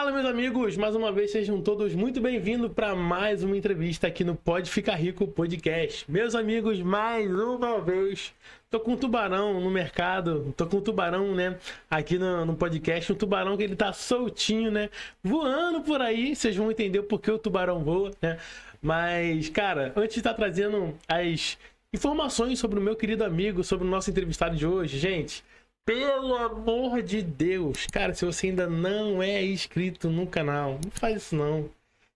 Fala, meus amigos! Mais uma vez, sejam todos muito bem-vindos para mais uma entrevista aqui no Pode Ficar Rico Podcast. Meus amigos, mais uma vez, tô com um tubarão no mercado, tô com um tubarão, né, aqui no podcast, um tubarão que ele tá soltinho, né, voando por aí, vocês vão entender o porquê o tubarão voa, né? Mas, cara, antes de estar trazendo as informações sobre o meu querido amigo, sobre o nosso entrevistado de hoje, gente... Pelo amor de Deus, cara, se você ainda não é inscrito no canal, não faz isso não.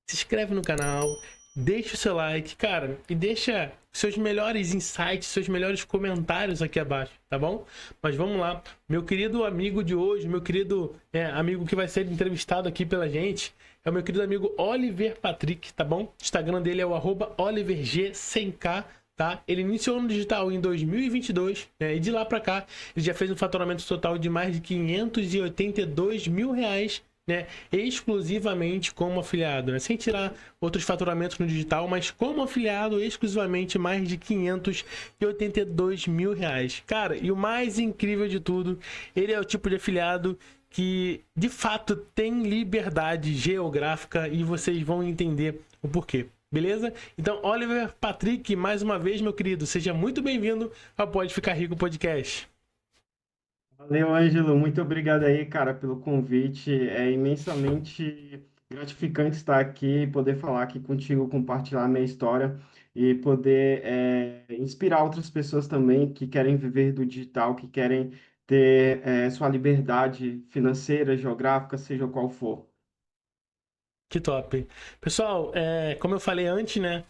Se inscreve no canal, deixa o seu like, cara, e deixa seus melhores insights, seus melhores comentários aqui abaixo, tá bom? Mas vamos lá, meu querido amigo de hoje, meu querido amigo que vai ser entrevistado aqui pela gente, é o meu querido amigo Oliver Patrick, tá bom? O Instagram dele é o @OliverG100K. Tá? Ele iniciou no digital em 2022, né? E de lá para cá ele já fez um faturamento total de mais de 582 mil reais, né? Exclusivamente como afiliado, né? Sem tirar outros faturamentos no digital, mas como afiliado exclusivamente mais de 582 mil reais. Cara, e o mais incrível de tudo, ele é o tipo de afiliado que de fato tem liberdade geográfica e vocês vão entender o porquê. Beleza? Então, Oliver Patrick, mais uma vez, meu querido, seja muito bem-vindo ao Pode Ficar Rico Podcast. Valeu, Ângelo. Muito obrigado aí, cara, pelo convite. É imensamente gratificante estar aqui, poder falar aqui contigo, compartilhar a minha história e poder inspirar outras pessoas também que querem viver do digital, que querem ter sua liberdade financeira, geográfica, seja qual for. Que top. Pessoal, como eu falei antes, né?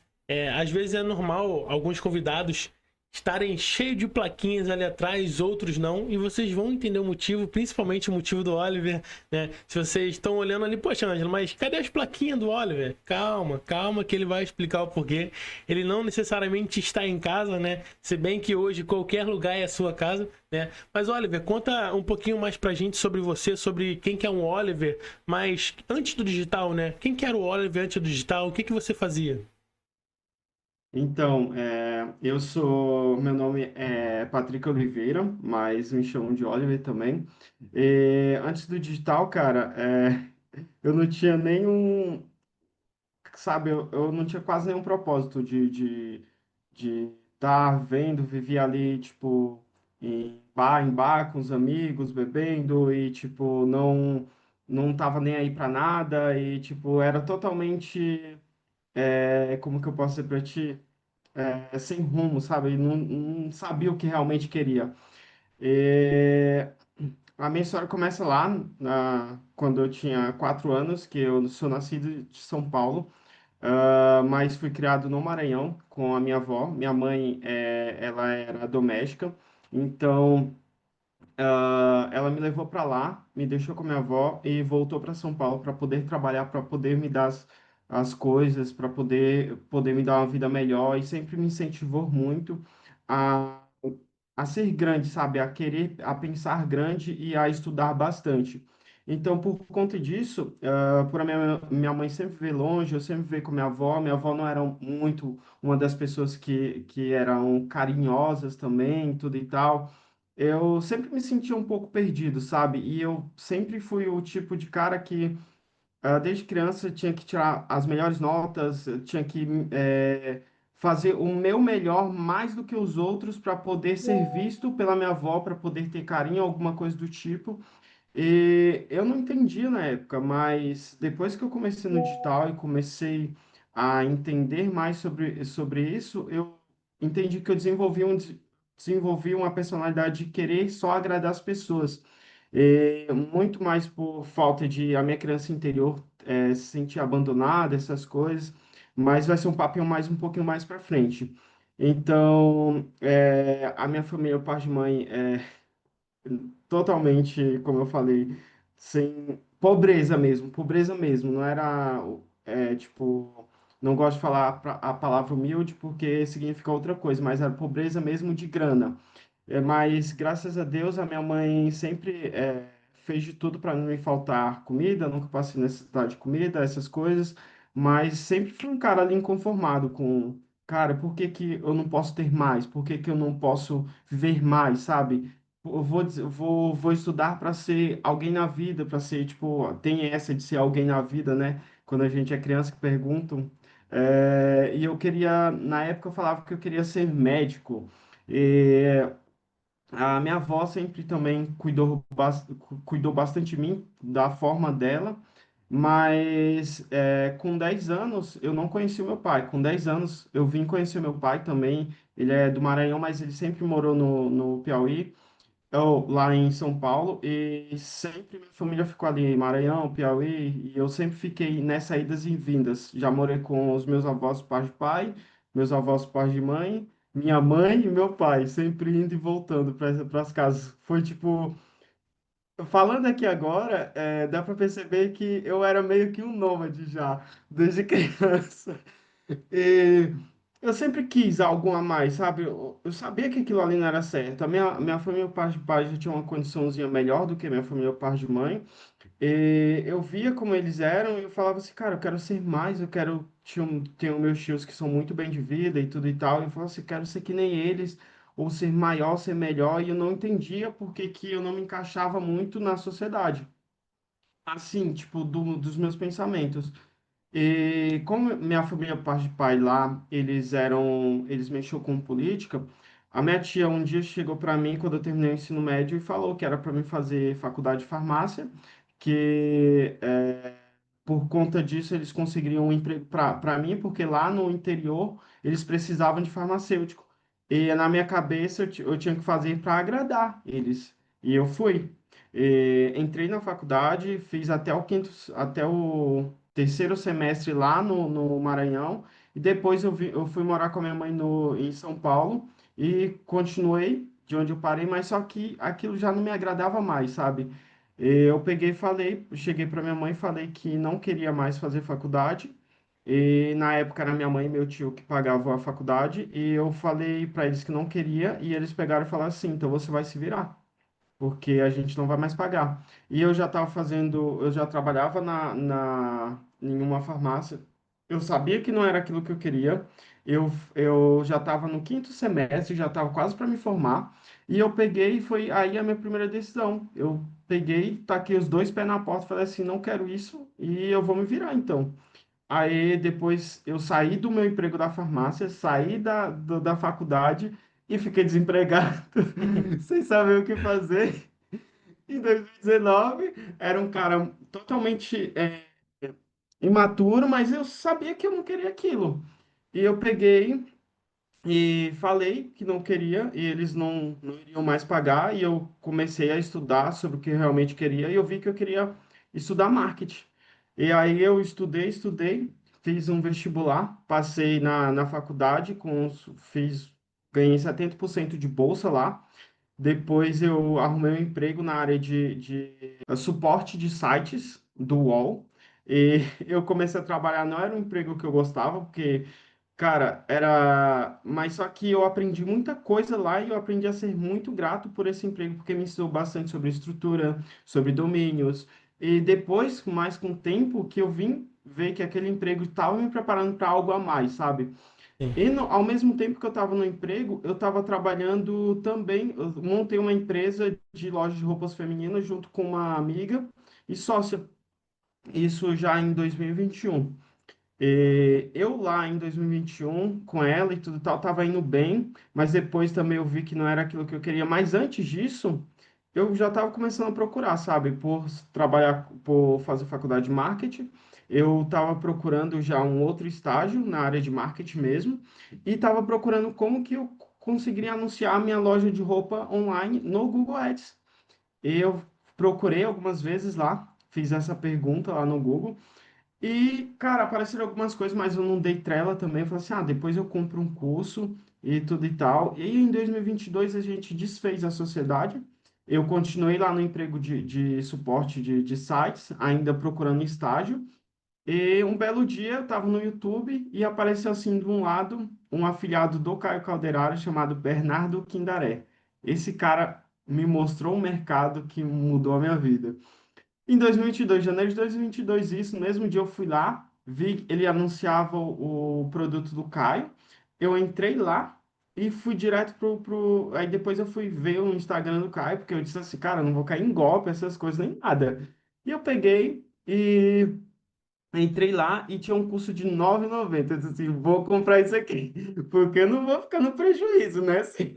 Às vezes é normal alguns convidados estarem cheios de plaquinhas ali atrás, outros não, e vocês vão entender o motivo, principalmente o motivo do Oliver, né? Se vocês estão olhando ali, poxa, Ângelo, mas cadê as plaquinhas do Oliver? Calma, calma que ele vai explicar o porquê. Ele não necessariamente está em casa, né? Se bem que hoje qualquer lugar é a sua casa, né? Mas Oliver, conta um pouquinho mais pra gente sobre você, sobre quem que é um Oliver, mas antes do digital, né? Quem que era o Oliver antes do digital? O que que você fazia? Então, meu nome é Patrick Oliveira, mas me chamam de Oliver também. E antes do digital, cara, eu não tinha nenhum, sabe, eu não tinha quase nenhum propósito de estar vendo, vivia ali, tipo, em bar com os amigos, bebendo e, tipo, não tava nem aí pra nada e, tipo, era totalmente, como que eu posso dizer pra ti? Sem rumo, sabe? Não sabia o que realmente queria. E a minha história começa lá, quando eu tinha 4 anos, que eu sou nascido de São Paulo. Mas fui criado no Maranhão com a minha avó. Minha mãe, ela era doméstica, então ela me levou para lá, me deixou com a minha avó e voltou para São Paulo para poder trabalhar, para poder me dar as coisas, para poder me dar uma vida melhor e sempre me incentivou muito a, a ser grande, sabe? A querer, a pensar grande e a estudar bastante. Então, por conta disso, por a minha mãe sempre veio longe, eu sempre veio com minha avó não era muito uma das pessoas que eram carinhosas também, tudo e tal. Eu sempre me sentia um pouco perdido, sabe? E eu sempre fui o tipo de cara que, desde criança, tinha que tirar as melhores notas, eu tinha que fazer o meu melhor mais do que os outros para poder ser visto pela minha avó, para poder ter carinho, alguma coisa do tipo. E eu não entendia na época, mas depois que eu comecei no digital e comecei a entender mais sobre isso, eu entendi que eu desenvolvi uma personalidade de querer só agradar as pessoas. E muito mais por falta de a minha criança interior se sentir abandonada, essas coisas, mas vai ser um papinho mais um pouquinho mais para frente. Então, a minha família, o pai de mãe, totalmente, como eu falei, sem pobreza mesmo, não era, tipo, não gosto de falar a palavra humilde porque significa outra coisa, mas era pobreza mesmo de grana. Mas graças a Deus a minha mãe sempre fez de tudo para não me faltar comida, nunca passei necessidade de comida, essas coisas, mas sempre fui um cara ali inconformado com, cara, por que que eu não posso ter mais? Por que que eu não posso viver mais, sabe? eu vou estudar para ser alguém na vida, para ser, tipo, tem essa de ser alguém na vida, né? Quando a gente é criança que perguntam. E eu queria, na época eu falava que eu queria ser médico. E a minha avó sempre também cuidou bastante de mim, da forma dela. Mas com 10 anos eu não conheci o meu pai. Com 10 anos eu vim conhecer o meu pai também. Ele é do Maranhão, mas ele sempre morou no Piauí lá em São Paulo, e sempre minha família ficou ali em Maranhão, Piauí, e eu sempre fiquei nessas idas e vindas. Já morei com os meus avós par de pai, meus avós par de mãe, minha mãe e meu pai, sempre indo e voltando para as casas. Foi tipo, falando aqui agora, dá para perceber que eu era meio que um nômade já, desde criança. E eu sempre quis algo a mais, sabe? Eu sabia que aquilo ali não era certo. A minha família, parte de pai, já tinha uma condiçãozinha melhor do que a minha família, parte de mãe. E eu via como eles eram e eu falava assim, cara, eu quero ser mais, eu quero... Tenho meus tios que são muito bem de vida e tudo e tal. E eu falava assim, quero ser que nem eles, ou ser maior, ser melhor. E eu não entendia por que que eu não me encaixava muito na sociedade. Assim, tipo, dos meus pensamentos. E como minha família, parte de pai lá, eles mexiam com política, a minha tia um dia chegou para mim quando eu terminei o ensino médio e falou que era para mim fazer faculdade de farmácia, que por conta disso eles conseguiriam um emprego para mim, porque lá no interior eles precisavam de farmacêutico. E na minha cabeça eu tinha que fazer para agradar eles. E eu fui. Entrei na faculdade, fiz até o terceiro semestre lá no Maranhão, e depois eu fui morar com a minha mãe em São Paulo e continuei de onde eu parei, mas só que aquilo já não me agradava mais, sabe? Eu peguei e falei, cheguei para minha mãe e falei que não queria mais fazer faculdade. E na época era minha mãe e meu tio que pagavam a faculdade, e eu falei para eles que não queria, e eles pegaram e falaram assim: então você vai se virar porque a gente não vai mais pagar. E eu já estava fazendo, eu já trabalhava em uma farmácia. Eu sabia que não era aquilo que eu queria. Eu já estava no quinto semestre, já estava quase para me formar. E eu peguei, e foi aí a minha primeira decisão. Eu peguei, taquei os dois pés na porta, falei assim, não quero isso e eu vou me virar então. Aí depois eu saí do meu emprego da farmácia, saí da faculdade e fiquei desempregado, sem saber o que fazer. Em 2019, era um cara totalmente imaturo, mas eu sabia que eu não queria aquilo. E eu peguei e falei que não queria, e eles não iriam mais pagar, e eu comecei a estudar sobre o que eu realmente queria, e eu vi que eu queria estudar marketing. E aí eu estudei, fiz um vestibular, passei na faculdade, ganhei 70% de bolsa lá. Depois eu arrumei um emprego na área de suporte de sites do UOL. E eu comecei a trabalhar, não era um emprego que eu gostava, porque, cara, era. Mas só que eu aprendi muita coisa lá e eu aprendi a ser muito grato por esse emprego, porque me ensinou bastante sobre estrutura, sobre domínios. E depois, mais com o tempo, que eu vim ver que aquele emprego estava me preparando para algo a mais, sabe? Sim. Ao mesmo tempo que eu estava no emprego, eu estava trabalhando também. Eu montei uma empresa de loja de roupas femininas junto com uma amiga e sócia. Isso já em 2021. Eu lá em 2021, com ela e tudo tal, estava indo bem, mas depois também eu vi que não era aquilo que eu queria. Mas antes disso, eu já estava começando a procurar, sabe? Por trabalhar, por fazer faculdade de marketing, eu estava procurando já um outro estágio na área de marketing mesmo, e estava procurando como que eu conseguiria anunciar a minha loja de roupa online no Google Ads. Eu procurei algumas vezes lá, fiz essa pergunta lá no Google. E, cara, apareceram algumas coisas, mas eu não dei trela também. Eu falei assim, depois eu compro um curso e tudo e tal. E em 2022 a gente desfez a sociedade. Eu continuei lá no emprego de suporte de sites, ainda procurando estágio. E um belo dia eu estava no YouTube e apareceu assim de um lado um afiliado do Caio Calderaro chamado Bernardo Quindaré. Esse cara me mostrou um mercado que mudou a minha vida. Em 2022, janeiro de 2022, isso, no mesmo dia eu fui lá, vi ele anunciava o produto do Caio, eu entrei lá, e fui direto pro. Aí depois eu fui ver o Instagram do Caio, porque eu disse assim, cara, eu não vou cair em golpe, essas coisas, nem nada. E eu peguei e entrei lá e tinha um curso de R$ 9,90. Eu disse assim, vou comprar isso aqui, porque eu não vou ficar no prejuízo, né? Assim,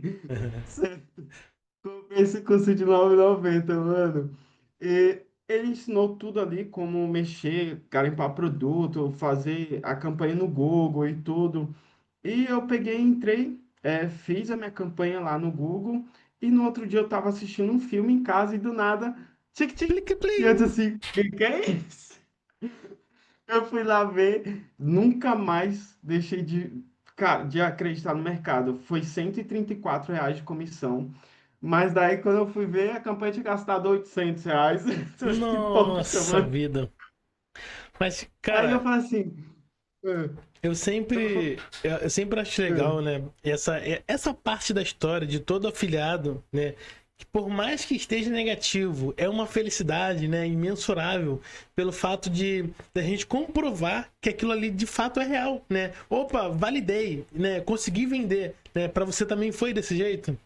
comprei esse curso de R$ 9,90, mano. E ele ensinou tudo ali, como mexer, garimpar produto, fazer a campanha no Google e tudo. E eu peguei, entrei, fiz a minha campanha lá no Google, e no outro dia eu tava assistindo um filme em casa e do nada, tic-tic, Plique, e eu disse plim. assim, que é isso? Eu fui lá ver, nunca mais deixei cara, de acreditar no mercado. Foi R$ 134 de comissão. Mas daí, quando eu fui ver, a campanha tinha gastado R$ 800. Eu fiquei, poxa, Nossa mano. vida. Mas, Aí eu cara, falei assim, "Ah." eu sempre acho legal, Ah." né? Essa parte da história de todo afiliado, né? Que por mais que esteja negativo, é uma felicidade, né? Imensurável pelo fato de a gente comprovar que aquilo ali de fato é real, né? Opa, validei, né? Consegui vender, né? Para você também foi desse jeito?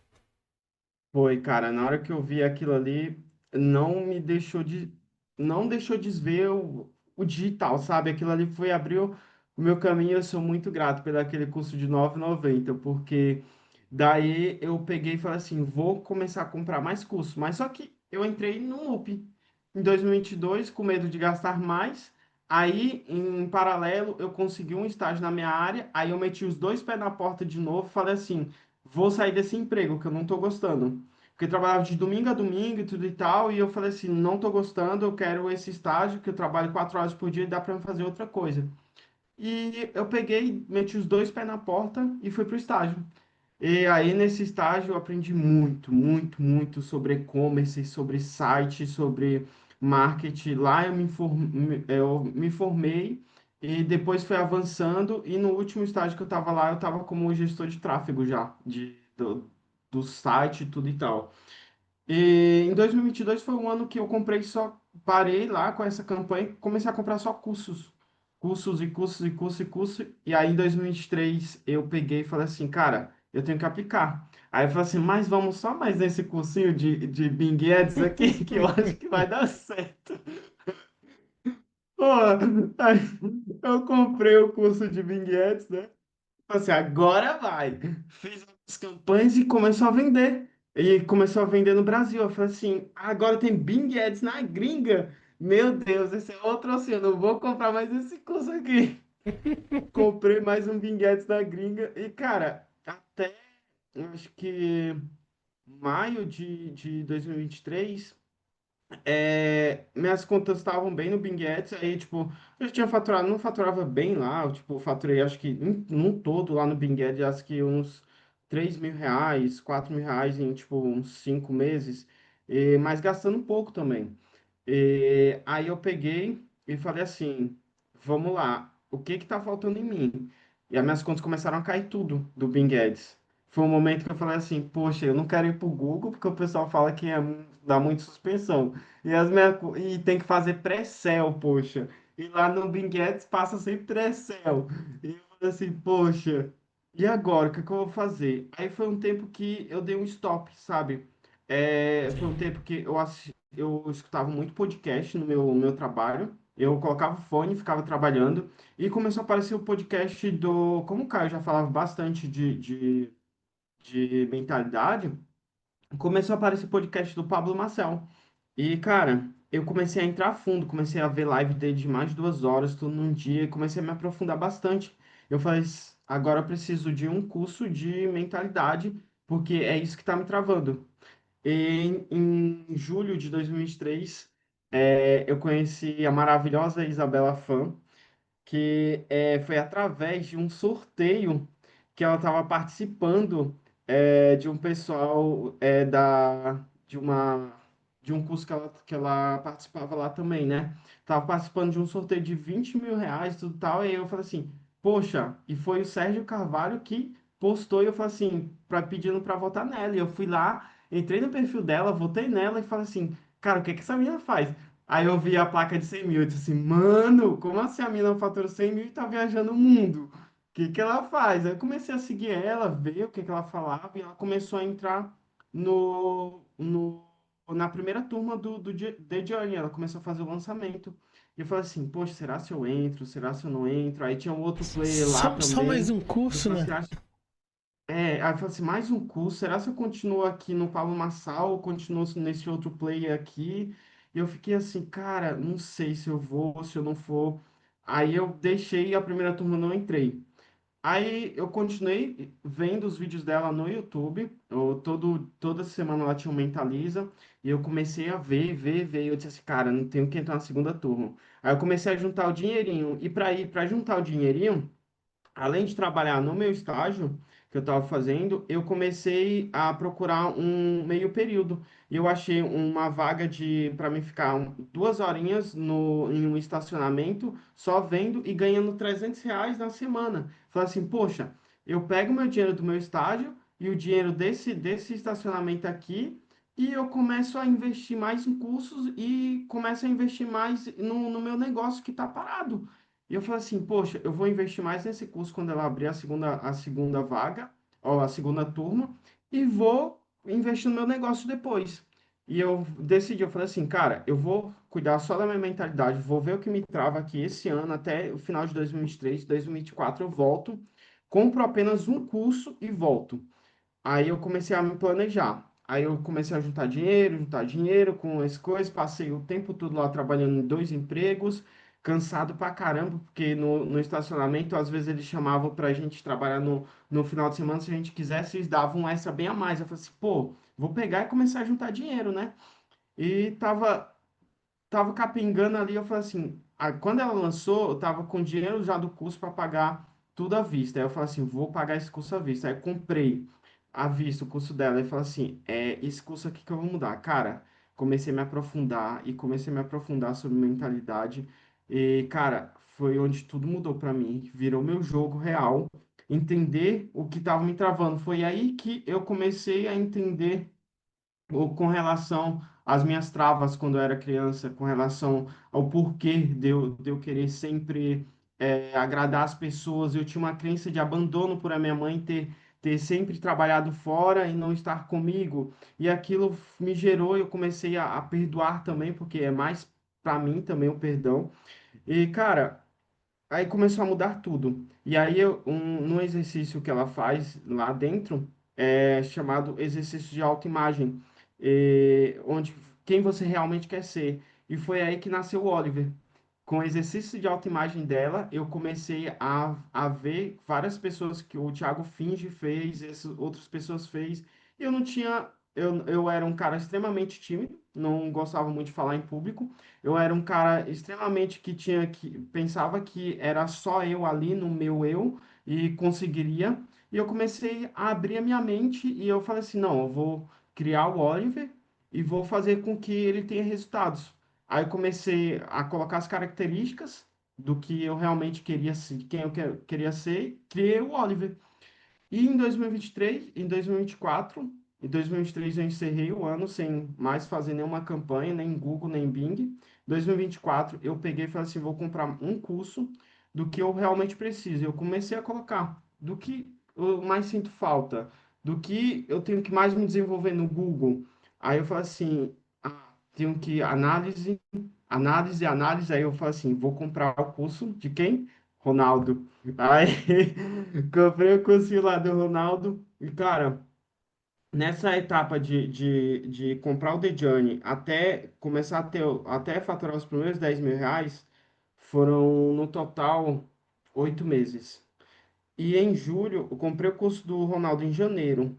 Foi, cara, na hora que eu vi aquilo ali, não me deixou de, não deixou de ver o digital, sabe? Aquilo ali foi, abriu o meu caminho, eu sou muito grato pelo aquele curso de R$ 9,90, porque daí eu peguei e falei assim, vou começar a comprar mais cursos, mas só que eu entrei no loop em 2022, com medo de gastar mais, aí, em paralelo, eu consegui um estágio na minha área, aí eu meti os dois pés na porta de novo, falei assim, vou sair desse emprego, que eu não tô gostando. Porque eu trabalhava de domingo a domingo e tudo e tal, e eu falei assim, não tô gostando, eu quero esse estágio, que eu trabalho 4 horas por dia e dá para fazer outra coisa. E eu peguei, meti os dois pés na porta e fui pro estágio. E aí, nesse estágio, eu aprendi muito, muito, muito sobre e-commerce, sobre site, sobre marketing. Lá eu me formei e depois fui avançando. E no último estágio que eu estava lá, eu estava como gestor de tráfego já, do site e tudo e tal. E em 2022 foi um ano que eu comprei só, parei lá com essa campanha e comecei a comprar só cursos. Cursos e cursos e cursos e cursos. E aí em 2023 eu peguei e falei assim, cara, eu tenho que aplicar. Aí eu falei assim, mas vamos só mais nesse cursinho de Bing Ads aqui, que eu acho que vai dar certo. Pô, aí eu comprei o curso de Bing Ads, né? Falei assim, agora vai. Fiz as campanhas e começou a vender. E começou a vender no Brasil. Eu falei assim, agora tem Bing Ads na gringa. Meu Deus, esse é outro oceano. Eu vou comprar mais esse curso aqui. Comprei mais um Bing Ads na gringa. E, cara, até eu acho que maio de 2023, minhas contas estavam bem no Bing Ads, aí, tipo, eu já tinha faturado, não faturava bem lá, eu, tipo, faturei, acho que, num todo lá no Bing Ads, acho que uns R$ 3.000, R$ 4.000 em, tipo, uns 5 meses, mas gastando pouco também. E aí eu peguei e falei assim, vamos lá, o que que tá faltando em mim? E as minhas contas começaram a cair tudo do Bing Ads. Foi um momento que eu falei assim, poxa, eu não quero ir pro Google, porque o pessoal fala que dá muito suspensão. E tem que fazer pré-sell, poxa. E lá no Bing Ads passa sempre pré-sell. E eu falei assim, poxa, e agora? O que é que eu vou fazer? Aí foi um tempo que eu dei um stop, sabe? Foi um tempo que eu escutava muito podcast no meu trabalho. Eu colocava o fone, ficava trabalhando. E começou a aparecer o podcast do. Como o Caio já falava bastante de mentalidade, começou a aparecer o podcast do Pablo Marcel. E, cara, eu comecei a entrar a fundo, comecei a ver live dele de mais de 2 horas, tudo num dia, e comecei a me aprofundar bastante. Eu falei, agora eu preciso de um curso de mentalidade, porque é isso que está me travando. E em julho de 2023, eu conheci a maravilhosa Isabela Fan, que foi através de um sorteio que ela estava participando, de um pessoal, de um curso que ela participava lá também, né? Tava participando de um sorteio de R$ 20.000, tudo tal, e aí eu falei assim, poxa, e foi o Sérgio Carvalho que postou, e eu falei assim, pedindo para votar nela, e eu fui lá, entrei no perfil dela, votei nela e falei assim, cara, o que que essa menina faz? Aí eu vi a placa de 100 mil, eu disse assim, mano, como assim a mina fatura 100 mil e tá viajando o mundo? que ela faz? Aí eu comecei a seguir ela, ver o que ela falava, e ela começou a entrar no, no, na primeira turma do The Journey. Ela começou a fazer o lançamento. E eu falei assim, poxa, será se eu entro? Será se eu não entro? Aí tinha um outro player lá Só mais também. um Eu curso, falei né? assim, aí eu falei assim, mais um curso, será se eu continuo aqui no Pablo Marçal ou continuo nesse outro player aqui? E eu fiquei assim, cara, não sei se eu vou, se eu não for. Aí eu deixei a primeira turma, não entrei. Aí eu continuei vendo os vídeos dela no YouTube. Toda semana ela tinha um Mentaliza. E eu comecei a ver. E eu disse assim, cara, não tenho que entrar na segunda turma. Aí eu comecei a juntar o dinheirinho. E para juntar o dinheirinho, além de trabalhar no meu estágio que eu estava fazendo, eu comecei a procurar um meio período. E eu achei uma vaga de para mim ficar 2 horinhas no, em um estacionamento, só vendo e ganhando R$ 300 na semana. Falei assim, poxa, eu pego meu dinheiro do meu estágio e o dinheiro desse estacionamento aqui. E eu começo a investir mais em cursos e começo a investir mais no meu negócio que está parado. E eu falei assim, poxa, eu vou investir mais nesse curso quando ela abrir a segunda vaga, ou a segunda turma, e vou investir no meu negócio depois. E eu decidi, eu falei assim, cara, eu vou cuidar só da minha mentalidade, vou ver o que me trava aqui esse ano, até o final de 2023, 2024 eu volto, compro apenas um curso e volto. Aí eu comecei a me planejar. Aí eu comecei a juntar dinheiro com as coisas. Passei o tempo todo lá trabalhando em 2 empregos, cansado pra caramba, porque no estacionamento, às vezes eles chamavam pra gente trabalhar no final de semana, se a gente quisesse, eles davam um extra bem a mais. Eu falei assim, pô, vou pegar e começar a juntar dinheiro, né? E tava capingando ali, eu falei assim, quando ela lançou, eu tava com dinheiro já do curso para pagar tudo à vista. Aí eu falei assim, vou pagar esse curso à vista. Aí eu comprei à vista o curso dela e falei assim, esse curso aqui que eu vou mudar. Cara, comecei a me aprofundar e comecei a me aprofundar sobre mentalidade e, cara, foi onde tudo mudou para mim. Virou meu jogo real, entender o que tava me travando. Foi aí que eu comecei a entender ou com relação às minhas travas quando eu era criança, com relação ao porquê de eu querer sempre agradar as pessoas. Eu tinha uma crença de abandono por a minha mãe ter sempre trabalhado fora e não estar comigo. E aquilo me gerou, eu comecei a perdoar também, porque é mais para mim também o perdão. E, cara, aí começou a mudar tudo. E aí, no exercício que ela faz lá dentro, é chamado exercício de autoimagem, onde quem você realmente quer ser. E foi aí que nasceu o Oliver. Com o exercício de autoimagem dela, eu comecei a ver várias pessoas que o Thiago Finge fez, essas outras pessoas fez. E eu não tinha. Eu era um cara extremamente tímido, não gostava muito de falar em público. Eu era um cara extremamente que pensava que era só eu ali no meu eu e conseguiria. E eu comecei a abrir a minha mente e eu falei assim, não, eu vou criar o Oliver e vou fazer com que ele tenha resultados. Aí eu comecei a colocar as características do que eu realmente queria ser, quem eu queria ser, criei o Oliver. E em 2023, em 2024, em 2023 eu encerrei o ano sem mais fazer nenhuma campanha, nem Google, nem Bing. 2024 eu peguei e falei assim, vou comprar um curso do que eu realmente preciso. Eu comecei a colocar do que eu mais sinto falta, do que eu tenho que mais me desenvolver no Google. Aí eu falei assim, tenho que análise. Aí eu falei assim, vou comprar o curso de quem? Ronaldo. Aí comprei o cursinho lá do Ronaldo. E, cara, nessa etapa de comprar o The Journey até começar a ter, até faturar os primeiros R$ 10.000, foram no total 8 meses. E em julho, eu comprei o curso do Ronaldo em janeiro,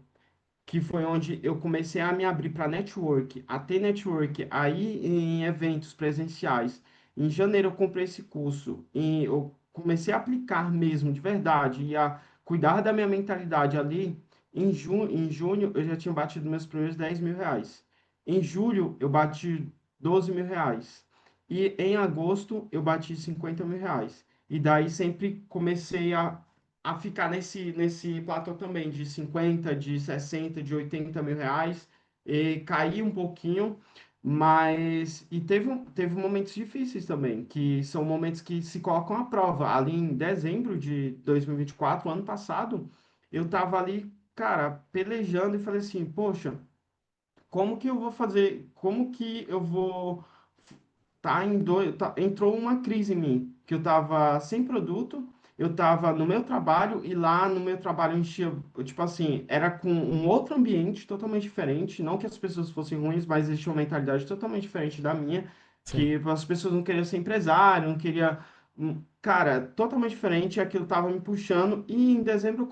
que foi onde eu comecei a me abrir para network, a ter network aí em eventos presenciais. Em janeiro eu comprei esse curso e eu comecei a aplicar mesmo, de verdade, e a cuidar da minha mentalidade ali. Em junho eu já tinha batido meus primeiros R$ 10.000. Em julho eu bati R$ 12.000. E em agosto eu bati R$ 50.000. E daí sempre comecei a ficar nesse platô também de 50, de 60, de R$ 80.000 e cair um pouquinho. Mas, e teve momentos difíceis também, que são momentos que se colocam à prova. Ali em dezembro de 2024, ano passado, eu tava ali, cara, pelejando e falei assim, poxa, como que eu vou fazer? Como que eu vou entrou uma crise em mim, que eu tava sem produto, eu tava no meu trabalho e lá no meu trabalho enchia, tipo assim, era com um outro ambiente totalmente diferente, não que as pessoas fossem ruins, mas existia uma mentalidade totalmente diferente da minha, Sim. que as pessoas não queriam ser empresário, não queria, cara, totalmente diferente, e aquilo tava me puxando e em dezembro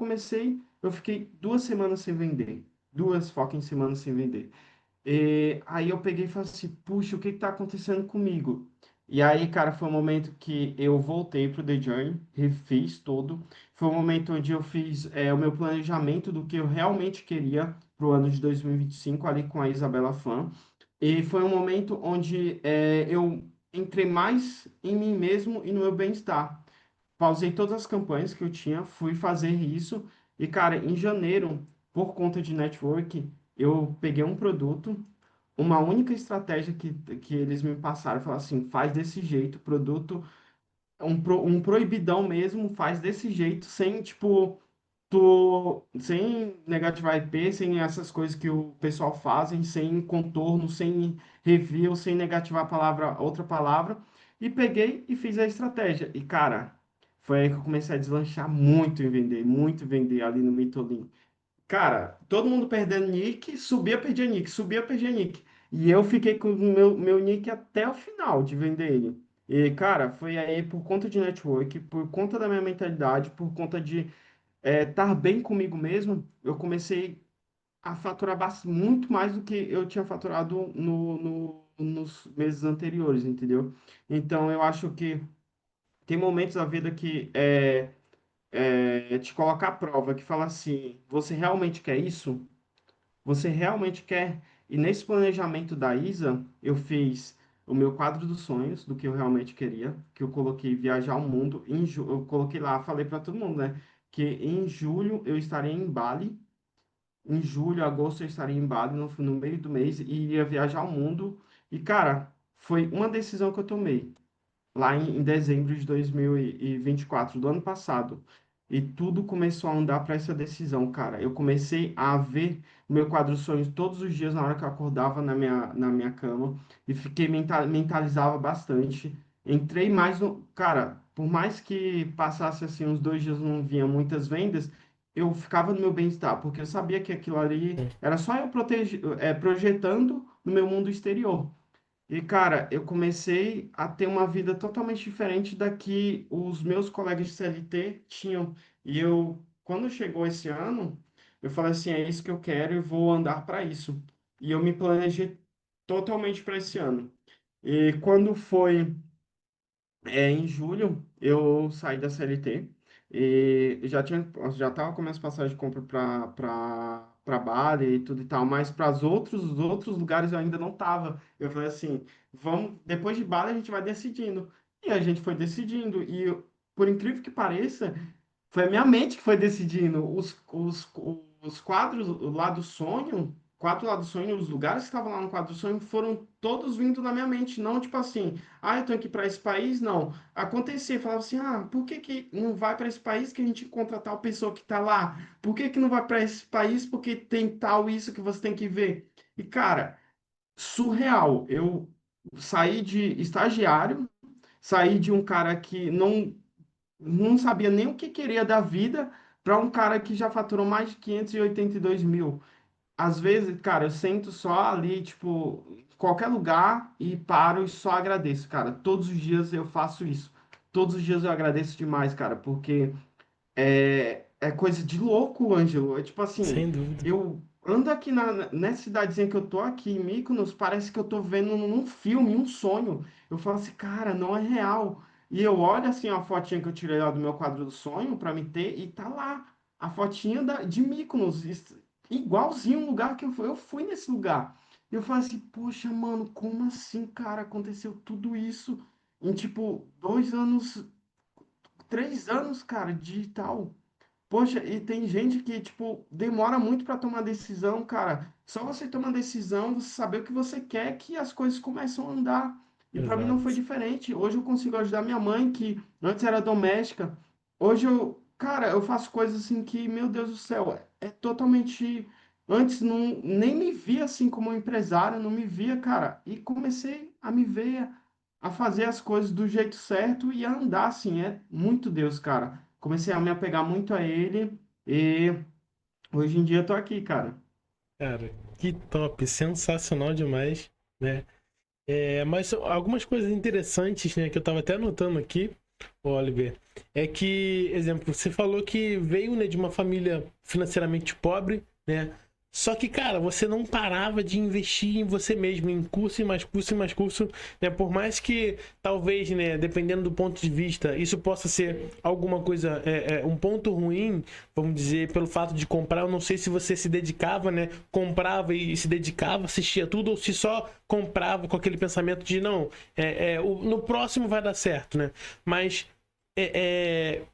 eu fiquei 2 semanas sem vender, duas fucking semanas sem vender. E aí eu peguei e falei assim, puxa, o que que tá acontecendo comigo? E aí, cara, foi um momento que eu voltei pro The Journey, refiz tudo. Foi um momento onde eu fiz o meu planejamento do que eu realmente queria pro ano de 2025, ali com a Isabela Flam. E foi um momento onde eu entrei mais em mim mesmo e no meu bem-estar. Pausei todas as campanhas que eu tinha, fui fazer isso. E, cara, em janeiro, por conta de network, eu peguei um produto, uma única estratégia que eles me passaram, falaram assim, faz desse jeito, produto, um proibidão mesmo, faz desse jeito, sem, tipo, sem negativar IP, sem essas coisas que o pessoal fazem, sem contorno, sem review, sem negativar a palavra, outra palavra, e peguei e fiz a estratégia. E, cara, foi aí que eu comecei a deslanchar muito em vender ali no Mitolim. Cara, todo mundo perdendo nick, subia, perdia nick, subia, perdia nick. E eu fiquei com o meu nick até o final de vender ele. E, cara, foi aí por conta de network, por conta da minha mentalidade, por conta de estar bem comigo mesmo, eu comecei a faturar muito mais do que eu tinha faturado nos meses anteriores, entendeu? Então, eu acho que tem momentos da vida que te coloca à prova, que fala assim, você realmente quer isso? Você realmente quer? E nesse planejamento da Isa, eu fiz o meu quadro dos sonhos, do que eu realmente queria, que eu coloquei viajar o mundo. Eu coloquei lá, falei para todo mundo, né? Que em julho eu estaria em Bali, em julho, agosto eu estaria em Bali, no meio do mês, e iria viajar o mundo. E, cara, foi uma decisão que eu tomei lá em dezembro de 2024 do ano passado. E tudo começou a andar para essa decisão, cara. Eu comecei a ver o meu quadro de sonhos todos os dias na hora que eu acordava na minha cama e fiquei mentalizava bastante. Entrei mais no. Cara, por mais que passasse assim uns 2 dias não vinha muitas vendas, eu ficava no meu bem-estar, porque eu sabia que aquilo ali Sim. era só eu projetando no meu mundo exterior. E, cara, eu comecei a ter uma vida totalmente diferente da que os meus colegas de CLT tinham. E quando chegou esse ano, eu falei assim, é isso que eu quero e vou andar para isso. E eu me planejei totalmente para esse ano. E quando foi em julho, eu saí da CLT e já tava com minhas passagens de compra para Bali e tudo e tal, mas para os outros lugares eu ainda não tava. Eu falei assim, vamos, depois de Bali a gente vai decidindo. E a gente foi decidindo e por incrível que pareça, foi a minha mente que foi decidindo. Os quadros lá do sonho, quatro lá do sonho, os lugares que estavam lá no quadro do sonho foram todos vindo na minha mente. Não tipo assim, eu tenho que ir para esse país. Não. Acontecia, falava assim, por que que não vai para esse país que a gente encontra tal pessoa que está lá? Por que que não vai para esse país porque tem tal isso que você tem que ver? E cara, surreal. Eu saí de estagiário, saí de um cara que não sabia nem o que queria da vida para um cara que já faturou mais de 582 mil. Às vezes, cara, eu sento só ali, tipo, em qualquer lugar e paro e só agradeço, cara. Todos os dias eu faço isso. Todos os dias eu agradeço demais, cara, porque é coisa de louco, Ângelo. É tipo assim, Sem dúvida. eu ando aqui nessa cidadezinha que eu tô aqui, em Mykonos, parece que eu tô vendo num filme, um sonho. Eu falo assim, cara, não é real. E eu olho assim a fotinha que eu tirei lá do meu quadro do sonho pra me ter, e tá lá, a fotinha de Mykonos, igualzinho o lugar que eu fui nesse lugar. E eu falo assim, poxa, mano, como assim, cara, aconteceu tudo isso em tipo 2 anos, 3 anos, cara, digital. Poxa, e tem gente que, tipo, demora muito para tomar decisão, cara. Só você tomar decisão, você saber o que você quer, que as coisas começam a andar. E para mim não foi Exato. diferente. Hoje eu consigo ajudar minha mãe, que antes era doméstica. Hoje eu, cara, eu faço coisas assim que, meu Deus do céu, é totalmente. Antes não, nem me via assim como empresário, não me via, cara. E comecei a me ver, a fazer as coisas do jeito certo e a andar assim. É muito Deus, cara. Comecei a me apegar muito a ele e hoje em dia eu tô aqui, cara. Cara, que top, sensacional demais, né? Mas algumas coisas interessantes, né, que eu tava até anotando aqui, Oliver, é que, exemplo, você falou que veio, né, de uma família financeiramente pobre, né? Só que, cara, você não parava de investir em você mesmo, em curso e mais curso e mais curso, né? Por mais que, talvez, né, dependendo do ponto de vista, isso possa ser alguma coisa, um ponto ruim, vamos dizer, pelo fato de comprar. Eu não sei se você se dedicava, né? Comprava e se dedicava, assistia tudo, ou se só comprava com aquele pensamento de não, no próximo vai dar certo, né? Mas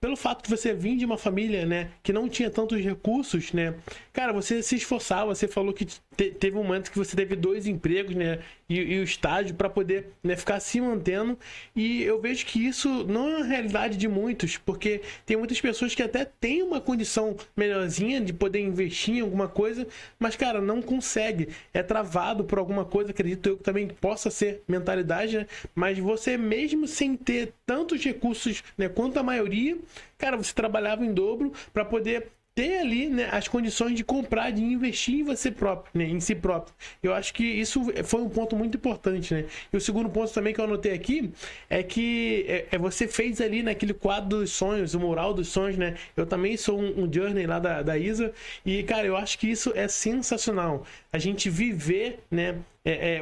pelo fato de você vir de uma família, né, que não tinha tantos recursos, né, cara, você se esforçava, você falou que teve um momento que você teve dois empregos, né, e o estágio para poder, né, ficar se mantendo, e eu vejo que isso não é a realidade de muitos, porque tem muitas pessoas que até têm uma condição melhorzinha de poder investir em alguma coisa, mas, cara, não consegue, é travado por alguma coisa, acredito eu que também possa ser mentalidade, né, mas você mesmo sem ter tantos recursos, né, quanto a maioria, cara, você trabalhava em dobro para poder ter ali, né, as condições de comprar, de investir em você próprio, né, em si próprio. Eu acho que isso foi um ponto muito importante, né? E o segundo ponto também que eu anotei aqui é que você fez ali naquele quadro dos sonhos, o mural dos sonhos, né? Eu também sou um journey lá da Isa e, cara, eu acho que isso é sensacional. A gente viver, né,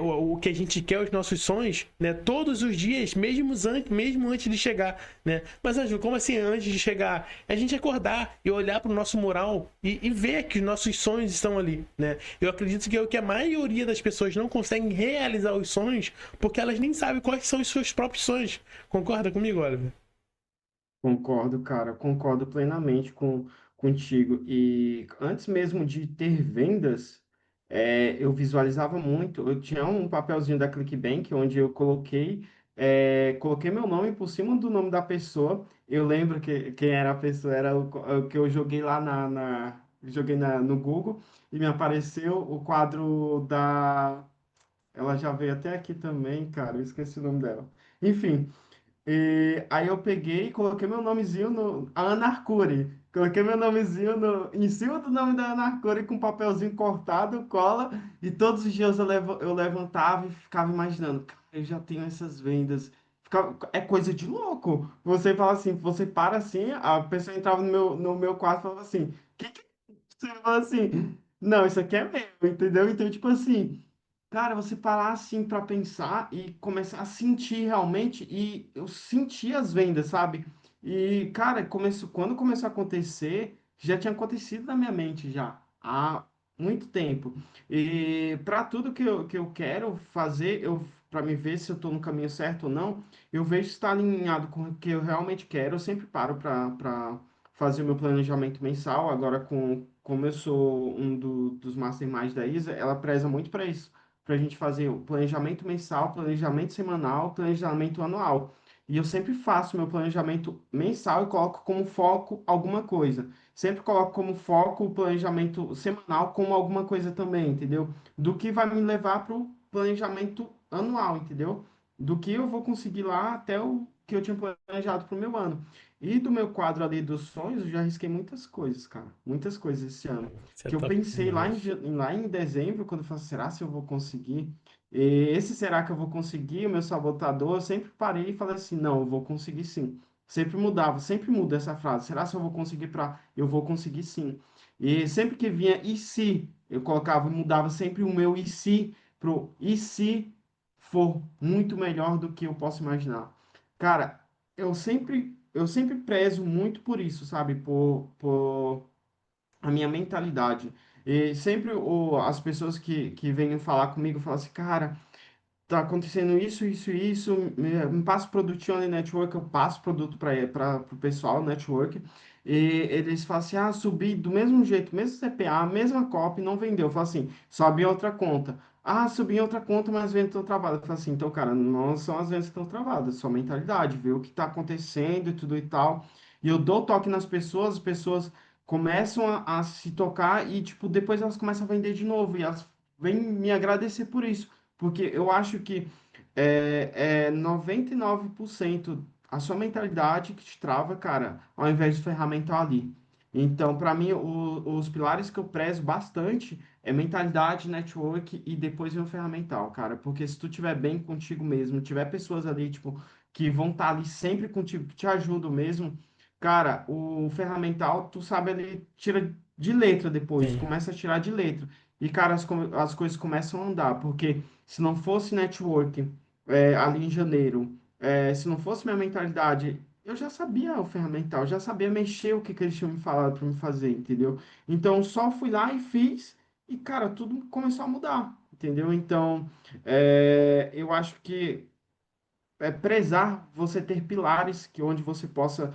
o que a gente quer, os nossos sonhos, né? Todos os dias, mesmo antes de chegar, né? Mas, Ângelo, como assim antes de chegar? É a gente acordar e olhar para o nosso mural e ver que os nossos sonhos estão ali, né? Eu acredito que é o que a maioria das pessoas não conseguem realizar os sonhos porque elas nem sabem quais são os seus próprios sonhos. Concorda comigo, Oliver? Concordo, cara, concordo plenamente contigo. E antes mesmo de ter vendas, eu visualizava muito. Eu tinha um papelzinho da ClickBank onde eu coloquei meu nome por cima do nome da pessoa. Eu lembro que quem era a pessoa, era o que eu joguei lá no Google e me apareceu o quadro da. Ela já veio até aqui também, cara, eu esqueci o nome dela. Enfim. E aí eu peguei e coloquei meu nomezinho no a Ana Arcuri. Coloquei meu nomezinho em cima do nome da Ana Arcuri com papelzinho cortado, cola, e todos os dias eu levantava e ficava imaginando, cara, eu já tenho essas vendas. É coisa de louco. Você fala assim, você para assim, a pessoa entrava no meu quarto e falava assim, que é você fala assim, não, isso aqui é meu, entendeu? Então, tipo assim, cara, você parar assim para pensar e começar a sentir realmente, e eu senti as vendas, sabe? E, cara, quando começou a acontecer, já tinha acontecido na minha mente já há muito tempo. E para tudo que eu quero fazer, para me ver se eu estou no caminho certo ou não, eu vejo se está alinhado com o que eu realmente quero. Eu sempre paro para fazer o meu planejamento mensal. Agora, como eu sou dos masterminds da Isa, ela preza muito para isso, para a gente fazer o planejamento mensal, planejamento semanal, planejamento anual. E eu sempre faço meu planejamento mensal e coloco como foco alguma coisa. Sempre coloco como foco o planejamento semanal como alguma coisa também, entendeu? Do que vai me levar para o planejamento anual, entendeu? Do que eu vou conseguir lá até o que eu tinha planejado para o meu ano. E do meu quadro ali dos sonhos, eu já risquei muitas coisas, cara. Muitas coisas esse ano. Isso é Que eu top pensei demais. lá em dezembro, quando eu falei, será se eu vou conseguir? E esse será que eu vou conseguir? O meu sabotador, eu sempre parei e falei assim, não, eu vou conseguir sim. Sempre mudava, sempre muda essa frase. Será se eu vou conseguir para eu vou conseguir sim. E sempre que vinha e se, eu colocava, mudava sempre o meu e se pro e se for muito melhor do que eu posso imaginar. Cara, eu sempre prezo muito por isso, sabe? Por a minha mentalidade. E sempre as pessoas que vêm falar comigo falam assim, cara, tá acontecendo isso, isso, isso, me passa o produto Only Network, eu passo o produto para o pessoal, network, e eles falam assim, ah, subi do mesmo jeito, mesmo CPA, mesma copy, não vendeu. Eu falo assim, sobe em outra conta. Ah, subi em outra conta, mas as vendas estão travadas. Eu falo assim, então, cara, não são as vendas que estão travadas, é só a mentalidade, ver o que está acontecendo e tudo e tal. E eu dou toque nas pessoas, as pessoas começam a se tocar e, tipo, depois elas começam a vender de novo e elas vêm me agradecer por isso. Porque eu acho que 99% a sua mentalidade que te trava, cara, ao invés do ferramental ali. Então, para mim, os pilares que eu prezo bastante é mentalidade, network e depois vem o ferramental, cara. Porque se tu tiver bem contigo mesmo, tiver pessoas ali, tipo, que vão estar ali sempre contigo, que te ajudam mesmo, cara, o ferramental, tu sabe ali, tira de letra depois, Sim. começa a tirar de letra. E, cara, as coisas começam a andar, porque se não fosse networking ali em janeiro, se não fosse minha mentalidade, eu já sabia o ferramental, já sabia mexer o que, que eles tinham me falado para me fazer, entendeu? Então, só fui lá e fiz, e, cara, tudo começou a mudar, entendeu? Então, eu acho que prezar você ter pilares que onde você possa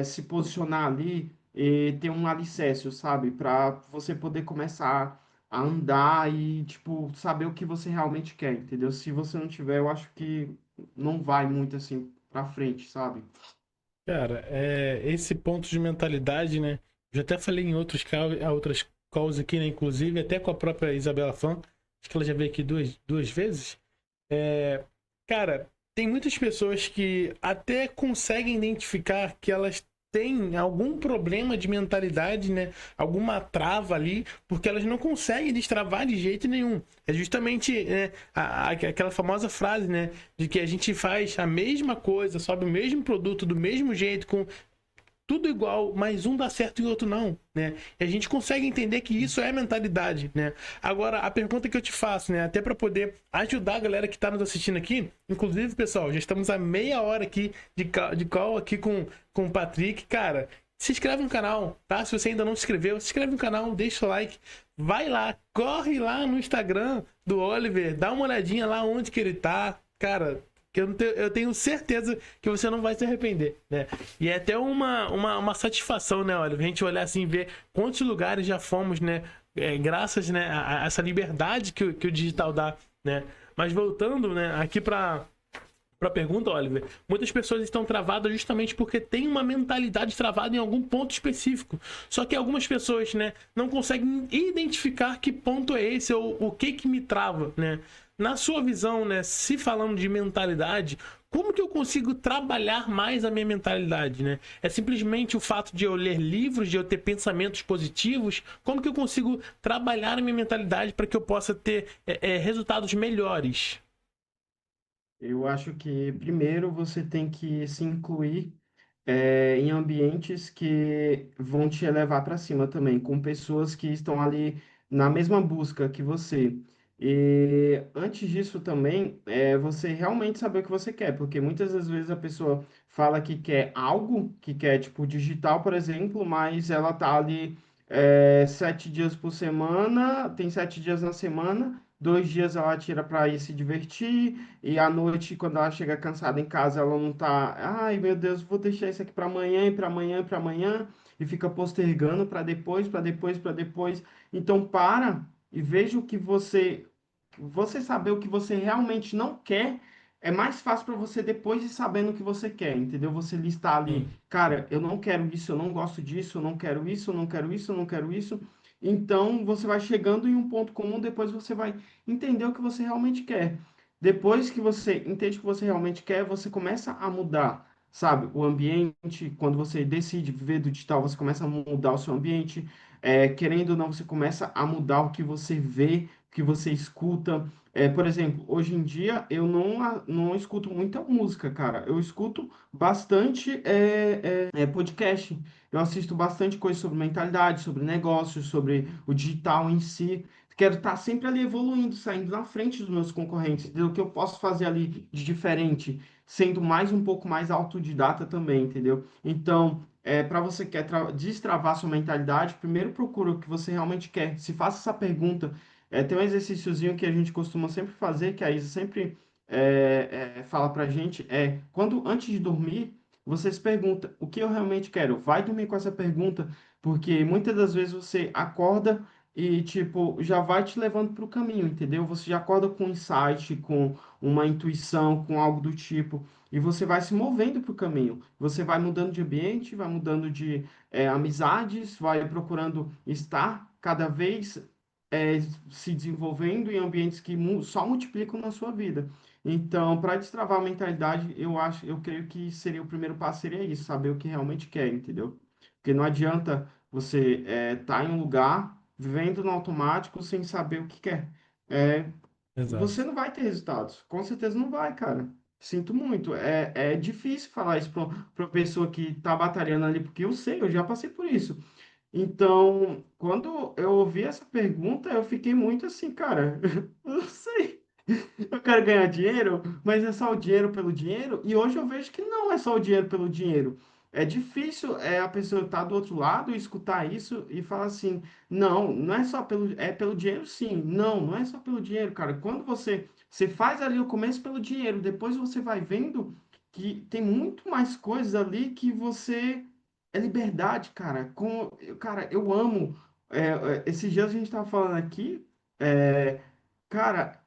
se posicionar ali e ter um alicerce, sabe? Para você poder começar a andar e, tipo, saber o que você realmente quer, entendeu? Se você não tiver, eu acho que não vai muito assim para frente, sabe? Cara, esse ponto de mentalidade, né? Já até falei em outras calls aqui, né? Inclusive, até com a própria Isabela Fan. Acho que ela já veio aqui duas vezes. Cara, tem muitas pessoas que até conseguem identificar que elas têm algum problema de mentalidade, né? Alguma trava ali, porque elas não conseguem destravar de jeito nenhum. É justamente, né, aquela famosa frase, né? De que a gente faz a mesma coisa, sobe o mesmo produto do mesmo jeito, com tudo igual, mas um dá certo e o outro não, né? E a gente consegue entender que isso é mentalidade, né? Agora, a pergunta que eu te faço, né? Até para poder ajudar a galera que está nos assistindo aqui, inclusive, pessoal, já estamos a meia hora aqui de call aqui com o Patrick, cara. Se inscreve no canal, tá? Se você ainda não se inscreveu, se inscreve no canal, deixa o like, vai lá, corre lá no Instagram do Oliver, dá uma olhadinha lá onde que ele tá, cara. Que eu tenho certeza que você não vai se arrepender, né? E é até uma satisfação, né, olha, a gente olhar assim e ver quantos lugares já fomos, né? Graças, né, a essa liberdade que o digital dá, né? Mas voltando, né, aqui para pergunta, Oliver, muitas pessoas estão travadas justamente porque tem uma mentalidade travada em algum ponto específico. Só que algumas pessoas, né, não conseguem identificar que ponto é esse ou o que me trava, né? Na sua visão, né, se falando de mentalidade, como que eu consigo trabalhar mais a minha mentalidade, né? É simplesmente o fato de eu ler livros, de eu ter pensamentos positivos? Como que eu consigo trabalhar a minha mentalidade para que eu possa ter resultados melhores? Eu acho que primeiro você tem que se incluir em ambientes que vão te elevar para cima também, com pessoas que estão ali na mesma busca que você. E antes disso também, você realmente saber o que você quer, porque muitas das vezes a pessoa fala que quer algo, que quer tipo digital, por exemplo, mas ela tá ali 7 dias por semana, tem 7 dias na semana. 2 dias ela tira para ir se divertir, e à noite, quando ela chega cansada em casa, ela não tá, ai meu Deus, vou deixar isso aqui para amanhã e para amanhã e para amanhã, e fica postergando para depois, para depois, para depois. Então para e veja o que você saber o que você realmente não quer, é mais fácil para você depois ir sabendo o que você quer, entendeu? Você listar ali, Sim. cara, eu não quero isso, eu não gosto disso, eu não quero isso, eu não quero isso, eu não quero isso. Então você vai chegando em um ponto comum, depois você vai entender o que você realmente quer. Depois que você entende o que você realmente quer, você começa a mudar, sabe? O ambiente, quando você decide viver do digital, você começa a mudar o seu ambiente. Querendo ou não, você começa a mudar o que você vê, o que você escuta. Por exemplo, hoje em dia eu não escuto muita música, cara. Eu escuto bastante podcast. Eu assisto bastante coisa sobre mentalidade, sobre negócios, sobre o digital em si. Quero estar sempre ali evoluindo, saindo na frente dos meus concorrentes, entendeu? O que eu posso fazer ali de diferente, sendo mais um pouco mais autodidata também, entendeu? Então, para você que quer destravar sua mentalidade, primeiro procura o que você realmente quer. Se faça essa pergunta. Tem um exercíciozinho que a gente costuma sempre fazer, que a Isa sempre fala pra gente, quando antes de dormir, você se pergunta, o que eu realmente quero? Vai dormir com essa pergunta, porque muitas das vezes você acorda e, tipo, já vai te levando para o caminho, entendeu? Você já acorda com um insight, com uma intuição, com algo do tipo, e você vai se movendo para o caminho. Você vai mudando de ambiente, vai mudando de amizades, vai procurando estar cada vez é, se desenvolvendo em ambientes que só multiplicam na sua vida. Então, para destravar a mentalidade, eu creio que seria o primeiro passo seria isso, saber o que realmente quer, entendeu? Porque não adianta você estar em um lugar vivendo no automático sem saber o que quer. É, você Exato. não vai ter resultados. Com certeza não vai, cara. Sinto muito. É difícil falar isso para uma pessoa que está batalhando ali, porque eu sei, eu já passei por isso. Então, quando eu ouvi essa pergunta, eu fiquei muito assim, cara, eu não sei. Eu quero ganhar dinheiro, mas é só o dinheiro pelo dinheiro? E hoje eu vejo que não é só o dinheiro pelo dinheiro. É difícil a pessoa estar do outro lado e escutar isso e falar assim, não, não é só é pelo dinheiro, sim. Não, não é só pelo dinheiro, cara. Quando você faz ali o começo pelo dinheiro, depois você vai vendo que tem muito mais coisas ali que você é liberdade, cara. Cara, eu amo. Esses dias a gente estava falando aqui, cara,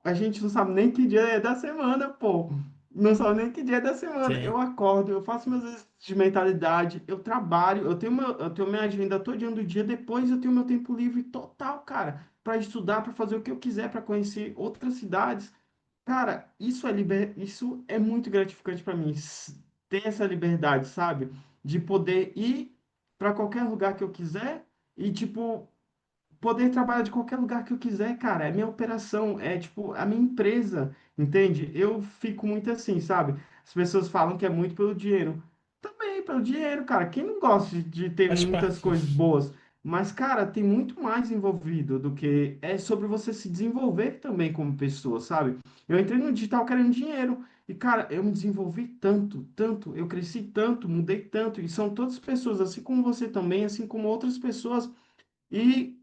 a gente não sabe nem que dia é da semana, pô. Não sabe nem que dia é da semana. Eu Sim. acordo, eu faço meus exercícios de mentalidade, eu trabalho, eu tenho minha agenda todo dia do dia, depois eu tenho meu tempo livre total, cara, para estudar, para fazer o que eu quiser, para conhecer outras cidades. Cara, isso é muito gratificante para mim, ter essa liberdade, sabe? De poder ir para qualquer lugar que eu quiser e, tipo, poder trabalhar de qualquer lugar que eu quiser, cara. É minha operação, é tipo a minha empresa, entende? Eu fico muito assim, sabe? As pessoas falam que é muito pelo dinheiro. Também pelo dinheiro, cara. Quem não gosta de ter Faz muitas parte. coisas boas? Mas, cara, tem muito mais envolvido do que é sobre você se desenvolver também como pessoa, sabe? Eu entrei no digital querendo dinheiro. E, cara, eu me desenvolvi tanto, tanto, eu cresci tanto, mudei tanto, e são todas pessoas, assim como você também, assim como outras pessoas. E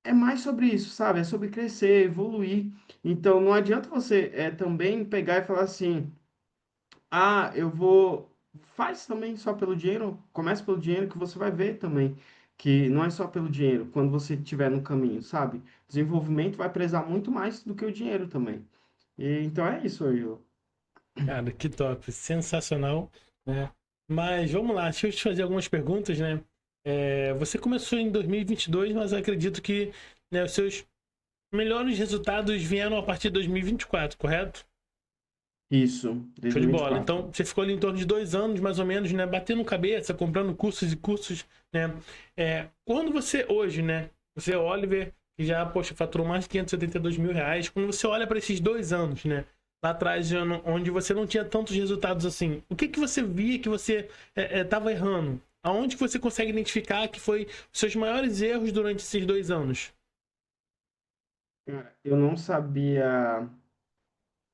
é mais sobre isso, sabe? É sobre crescer, evoluir. Então, não adianta você também pegar e falar assim: ah, eu vou. Faz também só pelo dinheiro, comece pelo dinheiro, que você vai ver também que não é só pelo dinheiro, quando você estiver no caminho, sabe? Desenvolvimento vai prezar muito mais do que o dinheiro também. Então é isso, Ângelo. Cara, que top. Sensacional, né? Mas vamos lá, deixa eu te fazer algumas perguntas, né? Você começou em 2022, mas eu acredito que, né, os seus melhores resultados vieram a partir de 2024, correto? Isso, Show de bola. 2024. Então, você ficou ali em torno de 2 anos, mais ou menos, né? Batendo cabeça, comprando cursos e cursos, né? Quando você, hoje, né? Você, Oliver, que já, poxa, faturou mais de 572 mil reais. Quando você olha para esses 2 anos, né? Lá atrás, onde você não tinha tantos resultados assim, o que que você via que você estava errando? Aonde que você consegue identificar que foi os seus maiores erros durante esses 2 anos? Cara, eu não sabia.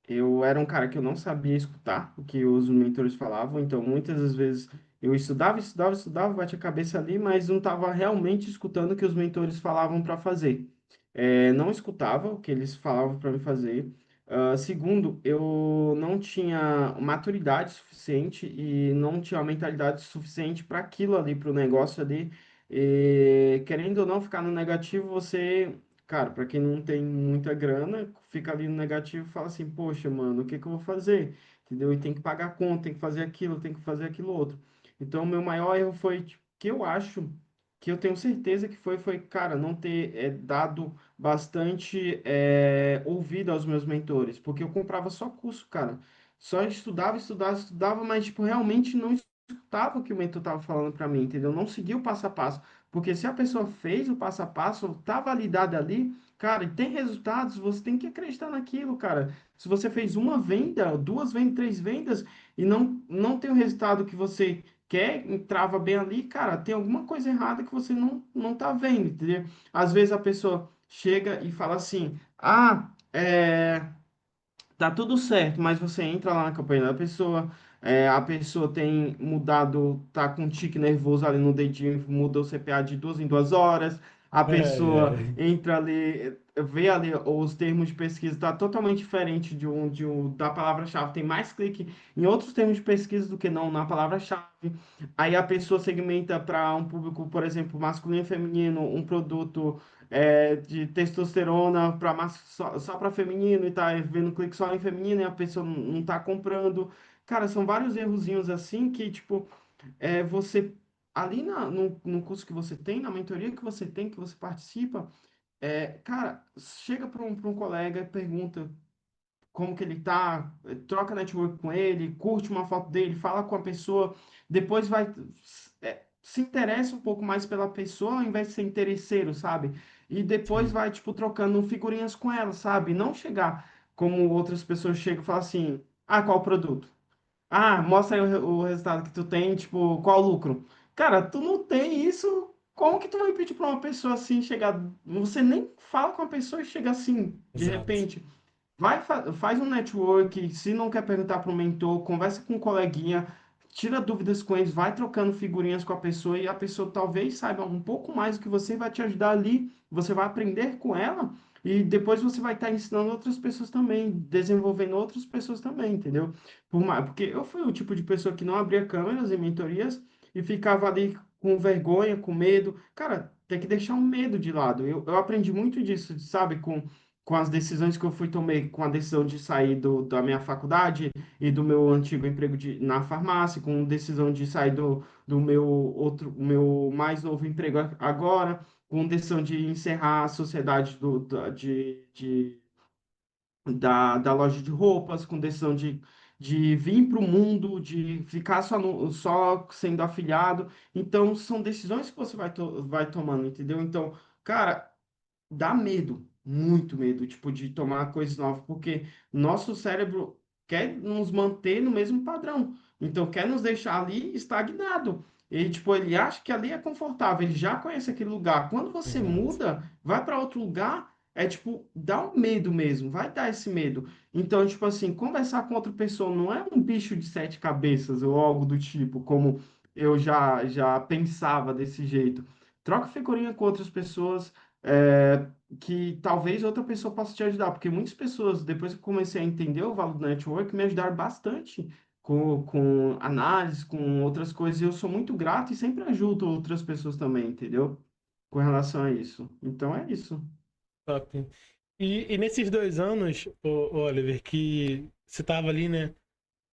Eu era um cara que eu não sabia escutar o que os mentores falavam, então muitas das vezes eu estudava, estudava, estudava, batia a cabeça ali, mas não estava realmente escutando o que os mentores falavam para fazer. Não escutava o que eles falavam para me fazer. Segundo, eu não tinha maturidade suficiente e não tinha uma mentalidade suficiente para aquilo ali, para o negócio ali. E, querendo ou não ficar no negativo, você cara, para quem não tem muita grana, fica ali no negativo e fala assim, poxa, mano, o que que eu vou fazer? Entendeu? E tem que pagar a conta, tem que fazer aquilo, tem que fazer aquilo outro. Então, o meu maior erro foi, tipo, que eu acho, que eu tenho certeza que foi, cara, não ter dado bastante ouvido aos meus mentores, porque eu comprava só curso, cara. Só estudava, estudava, estudava, mas, tipo, realmente não escutava o que o mentor estava falando para mim, entendeu? Não seguia o passo a passo. Porque se a pessoa fez o passo a passo, tá validada ali, cara, e tem resultados, você tem que acreditar naquilo, cara. Se você fez uma venda, duas vendas, três vendas e não tem o resultado que você quer, trava bem ali, cara, tem alguma coisa errada que você não tá vendo, entendeu? Às vezes a pessoa chega e fala assim: ah, tá tudo certo, mas você entra lá na campanha da pessoa, a pessoa tem mudado, tá com um tique nervoso ali no dedinho, mudou o CPA de 2 em 2 horas. A Ai, pessoa ai. entra ali, vê ali os termos de pesquisa, está totalmente diferente da palavra-chave. Tem mais clique em outros termos de pesquisa do que não na palavra-chave. Aí a pessoa segmenta para um público, por exemplo, masculino e feminino, um produto de testosterona só para feminino e tá vendo clique só em feminino e a pessoa não tá comprando. Cara, são vários errozinhos assim que, tipo, você ali no curso que você tem, na mentoria que você tem, que você participa, cara, chega para um colega e pergunta como que ele tá, troca network com ele, curte uma foto dele, fala com a pessoa, depois se interessa um pouco mais pela pessoa ao invés de ser interesseiro, sabe? E depois Sim. vai, tipo, trocando figurinhas com ela, sabe? Não chegar como outras pessoas chegam e falam assim, ah, qual o produto? Ah, mostra aí o resultado que tu tem, tipo, qual o lucro? Cara, tu não tem isso. Como que tu vai pedir pra uma pessoa assim chegar? Você nem fala com a pessoa e chega assim, de Exato. repente. Faz um network, se não quer perguntar para o mentor, conversa com um coleguinha, tira dúvidas com eles, vai trocando figurinhas com a pessoa e a pessoa talvez saiba um pouco mais do que você vai te ajudar ali, você vai aprender com ela e depois você vai estar ensinando outras pessoas também, desenvolvendo outras pessoas também, entendeu? Porque eu fui o tipo de pessoa que não abria câmeras em mentorias e ficava ali com vergonha, com medo. Cara, tem que deixar o medo de lado. Eu aprendi muito disso, sabe? Com as decisões que eu fui tomei, com a decisão de sair da minha faculdade e do meu antigo emprego na farmácia, com a decisão de sair do meu mais novo emprego agora, com a decisão de encerrar a sociedade da loja de roupas, com decisão de vir para o mundo, de ficar só sendo afiliado. Então, são decisões que você vai tomando, entendeu? Então, cara, dá medo, muito medo, tipo, de tomar coisas novas, porque nosso cérebro quer nos manter no mesmo padrão, então quer nos deixar ali estagnado. Ele, tipo, ele acha que ali é confortável, ele já conhece aquele lugar. Quando você Exato. muda, vai para outro lugar, tipo, dá um medo mesmo, vai dar esse medo. Então, tipo assim, conversar com outra pessoa não é um bicho de sete cabeças ou algo do tipo, como eu já pensava desse jeito. Troca figurinha com outras pessoas, é, que talvez outra pessoa possa te ajudar, porque muitas pessoas, depois que eu comecei a entender o valor do network, me ajudaram bastante com análise, com outras coisas, e eu sou muito grato e sempre ajudo outras pessoas também, entendeu? Com relação a isso. Então é isso. Top. E nesses 2 anos, Oliver, que você tava ali, né,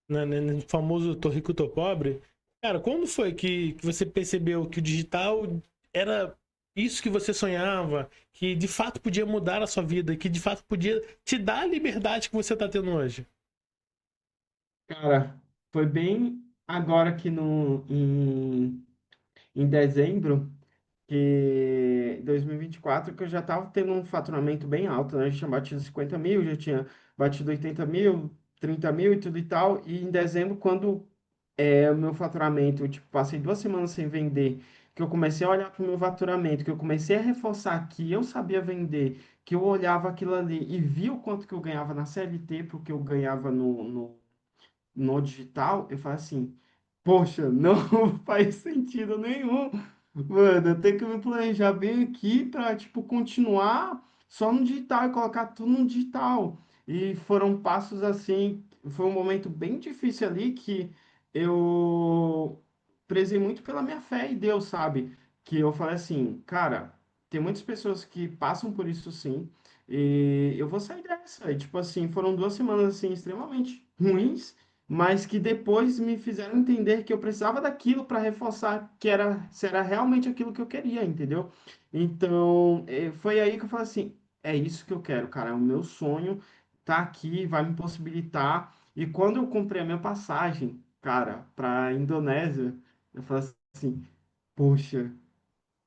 no famoso Tô Rico, Tô Pobre, cara, quando foi que você percebeu que o digital era isso que você sonhava, que de fato podia mudar a sua vida, que de fato podia te dar a liberdade que você tá tendo hoje? Cara, foi bem agora que no, em dezembro, que 2024, que eu já estava tendo um faturamento bem alto, né? Eu já tinha batido 50 mil, já tinha batido 80 mil, 30 mil e tudo e tal. E em dezembro, quando o meu faturamento, eu, tipo, passei 2 semanas sem vender, que eu comecei a olhar para o meu faturamento, que eu comecei a reforçar que eu sabia vender, que eu olhava aquilo ali e vi o quanto que eu ganhava na CLT, porque eu ganhava no digital, eu falo assim, poxa, não faz sentido nenhum, mano, eu tenho que me planejar bem aqui para, tipo, continuar só no digital e colocar tudo no digital. E foram passos assim, foi um momento bem difícil ali que eu prezei muito pela minha fé em Deus, sabe? Que eu falei assim, cara, tem muitas pessoas que passam por isso sim, e eu vou sair dessa. E, tipo assim, foram 2 semanas assim extremamente ruins, mas que depois me fizeram entender que eu precisava daquilo para reforçar que se era realmente aquilo que eu queria, entendeu? Então, foi aí que eu falei assim, é isso que eu quero, cara, é o meu sonho, tá aqui, vai me possibilitar. E quando eu comprei a minha passagem, cara, para Indonésia, eu falei assim, poxa,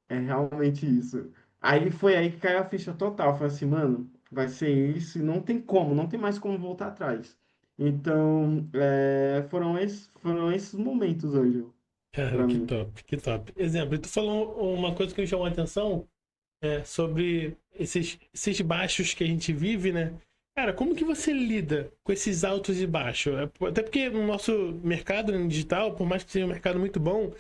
é realmente isso. Aí foi aí que caiu a ficha total. Eu falei assim, mano, vai ser isso e não tem como, não tem mais como voltar atrás. Então, foram esses momentos hoje Cara, para que mim. top, que top. Exemplo, tu falou uma coisa que me chamou a atenção, sobre esses baixos que a gente vive, né? Cara, como que você lida com esses altos e baixos? Até porque no nosso mercado, né, digital, por mais que seja um mercado muito bom,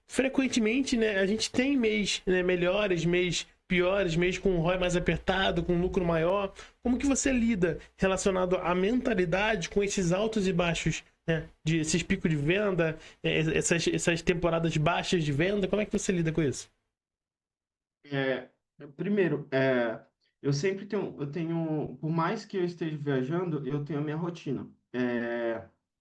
frequentemente, né, a gente tem mês, né, melhores, mês piores, mês com um ROI mais apertado, com um lucro maior. Como que você lida relacionado à mentalidade com esses altos e baixos, né, de esses picos de venda, essas temporadas baixas de venda? Como é que você lida com isso? É, primeiro, por mais que eu esteja viajando, eu tenho a minha rotina.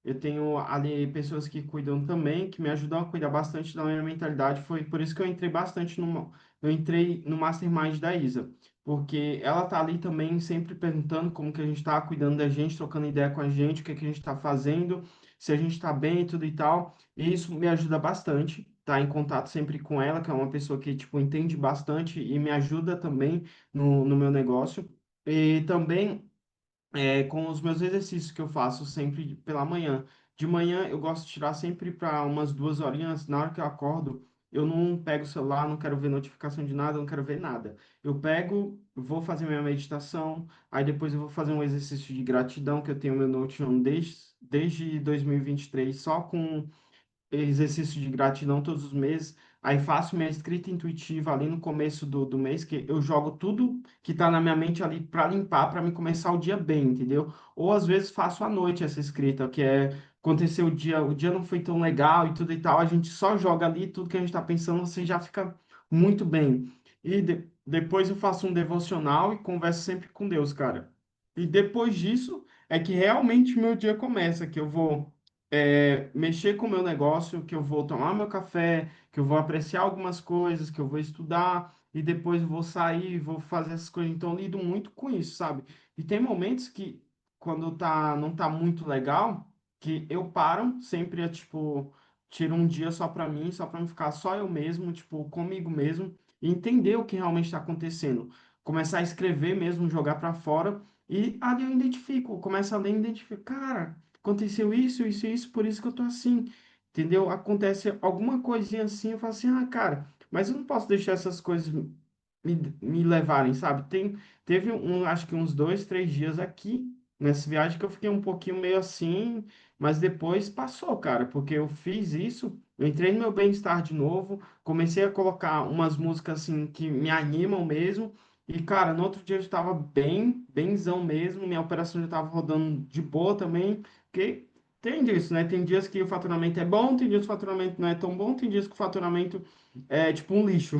Eu tenho ali pessoas que cuidam também, que me ajudam a cuidar bastante da minha mentalidade. Foi por isso que eu entrei no Mastermind da Isa, porque ela tá ali também sempre perguntando como que a gente tá, cuidando da gente, trocando ideia com a gente, o que que a gente tá fazendo, se a gente tá bem e tudo e tal. E isso me ajuda bastante, estar em contato sempre com ela, que é uma pessoa que, tipo, entende bastante e me ajuda também no meu negócio. E também com os meus exercícios que eu faço sempre pela manhã. De manhã eu gosto de tirar sempre para umas 2 horinhas. Na hora que eu acordo, eu não pego o celular, não quero ver notificação de nada, não quero ver nada. Eu pego, vou fazer minha meditação, aí depois eu vou fazer um exercício de gratidão, que eu tenho meu Notion desde 2023, só com exercício de gratidão todos os meses. Aí faço minha escrita intuitiva ali no começo do mês, que eu jogo tudo que tá na minha mente ali para limpar, para me começar o dia bem, entendeu? Ou às vezes faço à noite essa escrita, que é aconteceu o dia não foi tão legal e tudo e tal, a gente só joga ali tudo que a gente tá pensando, você já fica muito bem. Depois eu faço um devocional e converso sempre com Deus, cara. E depois disso é que realmente meu dia começa, que eu vou mexer com o meu negócio, que eu vou tomar meu café, que eu vou apreciar algumas coisas, que eu vou estudar e depois vou sair, vou fazer essas coisas. Então, eu lido muito com isso, sabe? E tem momentos que, quando não tá muito legal, que eu paro, sempre tipo, tiro um dia só para mim, só para me ficar só eu mesmo, tipo, comigo mesmo, e entender o que realmente está acontecendo. Começar a escrever mesmo, jogar para fora. E ali eu identifico, começo a ler e identifico, cara, aconteceu isso, isso e isso, por isso que eu tô assim, entendeu? Acontece alguma coisinha assim, eu falo assim, ah, cara, mas eu não posso deixar essas coisas me levarem, sabe? Teve acho que uns 2, 3 dias aqui, nessa viagem, que eu fiquei um pouquinho meio assim, mas depois passou, cara, porque eu fiz isso, eu entrei no meu bem-estar de novo, comecei a colocar umas músicas assim que me animam mesmo, e, cara, no outro dia eu estava bem, benzão mesmo, minha operação já estava rodando de boa também, porque tem disso, né? Tem dias que o faturamento é bom, tem dias que o faturamento não é tão bom, tem dias que o faturamento é tipo um lixo,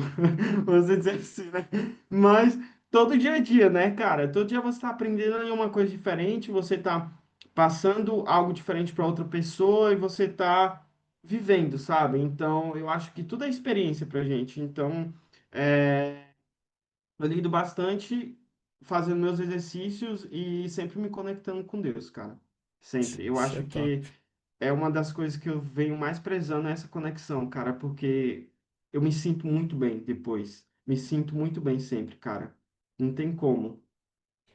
vamos dizer assim, né? Mas todo dia é dia, né, cara? Todo dia você está aprendendo ali uma coisa diferente, você está passando algo diferente para outra pessoa e você está vivendo, sabe? Então, eu acho que tudo é experiência pra gente. Então, é, eu lido bastante fazendo meus exercícios e sempre me conectando com Deus, cara. Sempre. Eu Isso é acho top. que é uma das coisas que eu venho mais prezando é essa conexão, cara, porque eu me sinto muito bem depois. Me sinto muito bem sempre, cara. Não tem como.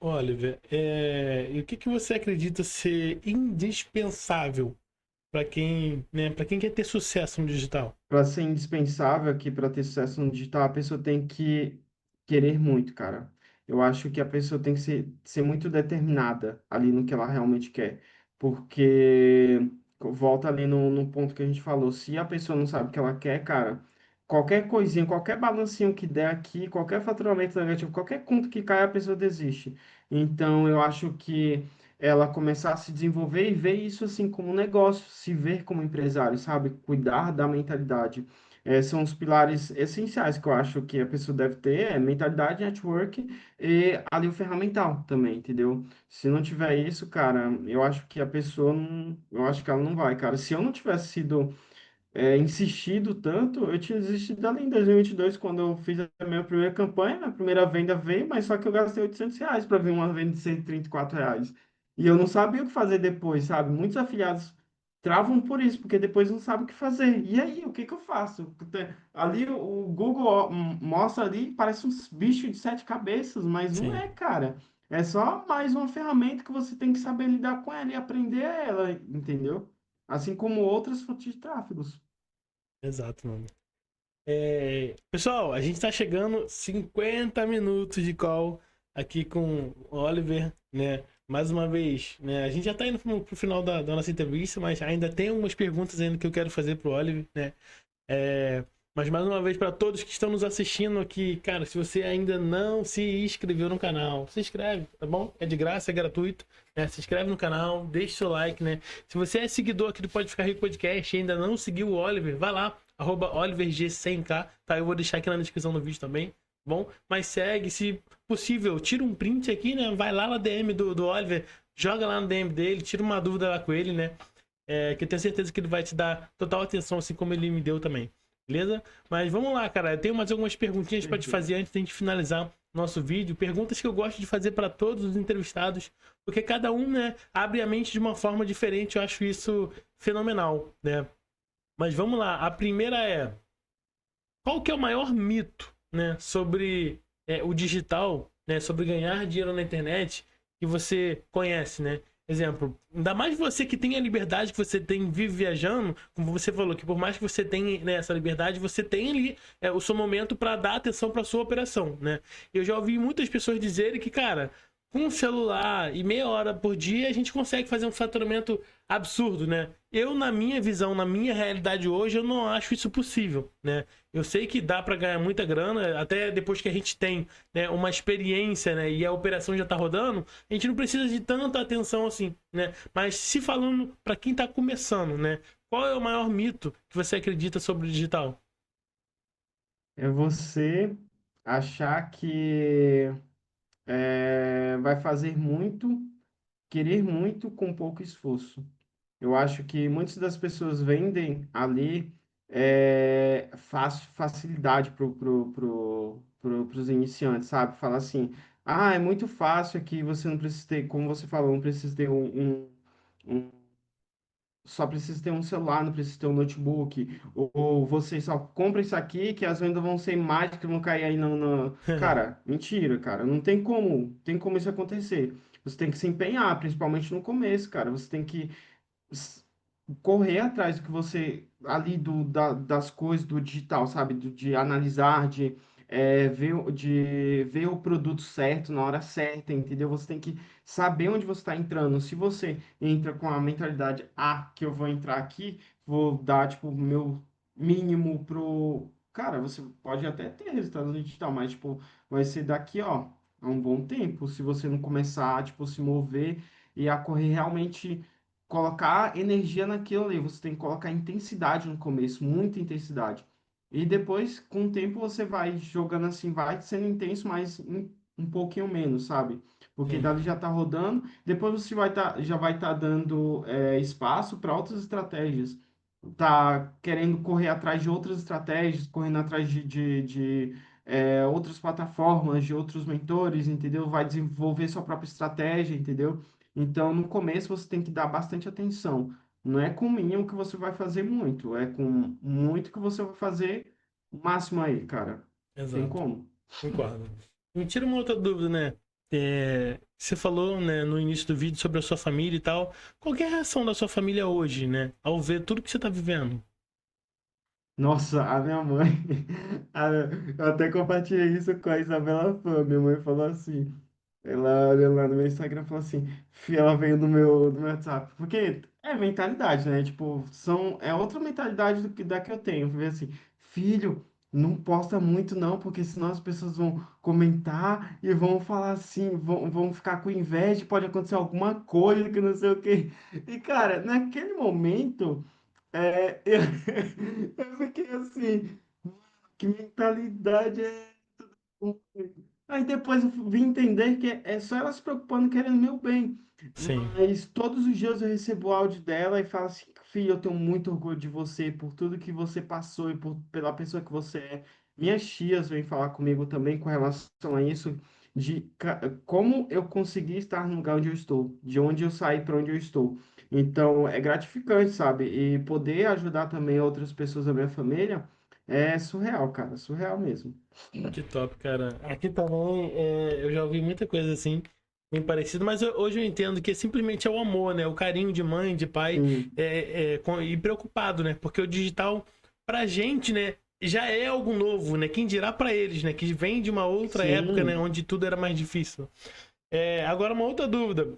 Oliver, e o que que você acredita ser indispensável para quem, né, para quem quer ter sucesso no digital? Para ser indispensável aqui para ter sucesso no digital, a pessoa tem que querer muito, cara. Eu acho que a pessoa tem que ser muito determinada ali no que ela realmente quer. Porque volta ali no ponto que a gente falou, se a pessoa não sabe o que ela quer, cara, qualquer coisinha, qualquer balancinho que der aqui, qualquer faturamento negativo, qualquer conto que caia, a pessoa desiste. Então, eu acho que ela começar a se desenvolver e ver isso assim como um negócio, se ver como empresário, sabe? Cuidar da mentalidade. São os pilares essenciais que eu acho que a pessoa deve ter, mentalidade, network e ali o ferramental também, entendeu? Se não tiver isso, cara, eu acho que a pessoa não, eu acho que ela não vai, cara. Se eu não tivesse sido insistido tanto, eu tinha desistido ali em 2022, quando eu fiz a minha primeira campanha, a primeira venda veio, mas só que eu gastei R$ 800 para ver uma venda de R$ 134. E eu não sabia o que fazer depois, sabe? Muitos afiliados travam por isso, porque depois não sabem o que fazer. E aí, o que que eu faço? Ali o Google mostra ali, parece uns bichos de 7 cabeças, mas não Sim, é, cara. É só mais uma ferramenta que você tem que saber lidar com ela e aprender ela, entendeu? Assim como outras fontes de tráfegos. exato, mano. Pessoal, a gente tá chegando 50 minutos de call aqui com o Oliver, né? Mais uma vez, né? A gente já tá indo pro final da nossa entrevista, mas ainda tem algumas perguntas ainda que eu quero fazer pro Oliver, né? Mas mais uma vez, para todos que estão nos assistindo aqui, cara, se você ainda não se inscreveu no canal, se inscreve, tá bom? É de graça, é gratuito, né? Se inscreve no canal, deixa seu like, né? Se você é seguidor aqui do Pode Ficar Rico Podcast e ainda não seguiu o Oliver, vai lá, @OliverG100K, tá? Eu vou deixar aqui na descrição do vídeo também, tá bom? Mas segue, se possível, tira um print aqui, né? Vai lá na DM do Oliver, joga lá no DM dele, tira uma dúvida lá com ele, né? Que eu tenho certeza que ele vai te dar total atenção, assim como ele me deu também. Beleza? Mas vamos lá, cara. Eu tenho mais algumas perguntinhas para te fazer antes de a gente finalizar nosso vídeo. Perguntas que eu gosto de fazer para todos os entrevistados, porque cada um, né, abre a mente de uma forma diferente. Eu acho isso fenomenal, né? Mas vamos lá. A primeira é: qual que é o maior mito, né, sobre o digital, né, sobre ganhar dinheiro na internet que você conhece, né? Exemplo, ainda mais você que tem a liberdade que você tem, vive viajando, como você falou, que por mais que você tenha, né, essa liberdade, você tem ali o seu momento para dar atenção para sua operação, né? Eu já ouvi muitas pessoas dizerem que, cara, com um celular e meia hora por dia, a gente consegue fazer um faturamento absurdo, né? Eu, na minha visão, na minha realidade hoje, eu não acho isso possível, né? Eu sei que dá para ganhar muita grana, até depois que a gente tem, né, uma experiência, né, e a operação já tá rodando, a gente não precisa de tanta atenção assim, né? Mas se falando para quem tá começando, né, qual é o maior mito que você acredita sobre o digital? É você achar que vai fazer muito, querer muito com pouco esforço. Eu acho que muitas das pessoas vendem ali facilidade pros iniciantes, sabe? Fala assim, ah, é muito fácil aqui, você não precisa ter, como você falou, não precisa ter um só precisa ter um celular, não precisa ter um notebook, ou você só compra isso aqui que as vendas vão ser mágicas, vão cair aí no... Cara, mentira, cara, não tem como isso acontecer. Você tem que se empenhar, principalmente no começo, cara. Você tem que s- correr atrás do que você ali das coisas do digital, sabe? De analisar, de ver o produto certo na hora certa, entendeu? Você tem que saber onde você está entrando. Se você entra com a mentalidade, que eu vou entrar aqui, vou dar tipo o meu mínimo pro. Cara, você pode até ter resultado no digital, mas tipo, vai ser daqui, ó, a um bom tempo, se você não começar, tipo, se mover e a correr realmente colocar energia naquilo ali. Você tem que colocar intensidade no começo, muita intensidade. E depois, com o tempo, você vai jogando assim, vai sendo intenso, mas um pouquinho menos, sabe? Porque Sim, dali já tá rodando, depois você já vai estar dando espaço para outras estratégias. Tá querendo correr atrás de outras estratégias, correndo atrás de outras plataformas, de outros mentores, entendeu? Vai desenvolver sua própria estratégia, entendeu? Então, no começo, você tem que dar bastante atenção. Não é com o mínimo que você vai fazer muito, é com muito que você vai fazer o máximo aí, cara. Tem exato. como? Concordo. Me tira uma outra dúvida, né? Você falou, né, no início do vídeo sobre a sua família e tal. Qual que é a reação da sua família hoje, né? Ao ver tudo que você tá vivendo? Nossa, a minha mãe, eu até compartilhei isso com a Isabela Fã. Minha mãe falou assim. Ela olha lá no meu Instagram e falou assim, ela veio no meu WhatsApp. Porque é mentalidade, né? Tipo, é outra mentalidade da que eu tenho. Ver assim, filho, não posta muito não, porque senão as pessoas vão comentar e vão falar assim, vão ficar com inveja, pode acontecer alguma coisa que não sei o quê. E, cara, naquele momento, eu, eu fiquei assim, que mentalidade é Aí depois eu vim entender que é só ela se preocupando, querendo meu bem. Sim, Mas todos os dias eu recebo o áudio dela e falo assim, filho, eu tenho muito orgulho de você, por tudo que você passou e pela pessoa que você é. Minhas tias vêm falar comigo também com relação a isso, como eu consegui estar no lugar onde eu estou, de onde eu saí para onde eu estou. Então, é gratificante, sabe? E poder ajudar também outras pessoas da minha família é surreal, cara, surreal mesmo. que top, cara. Aqui também eu já ouvi muita coisa assim, bem parecida, mas hoje eu entendo que simplesmente é o amor, né? O carinho de mãe, de pai, Sim. e preocupado, né? Porque o digital, pra gente, né, já é algo novo, né? Quem dirá pra eles, né? Que vem de uma outra época, né? Sim, Onde tudo era mais difícil. Agora, uma outra dúvida.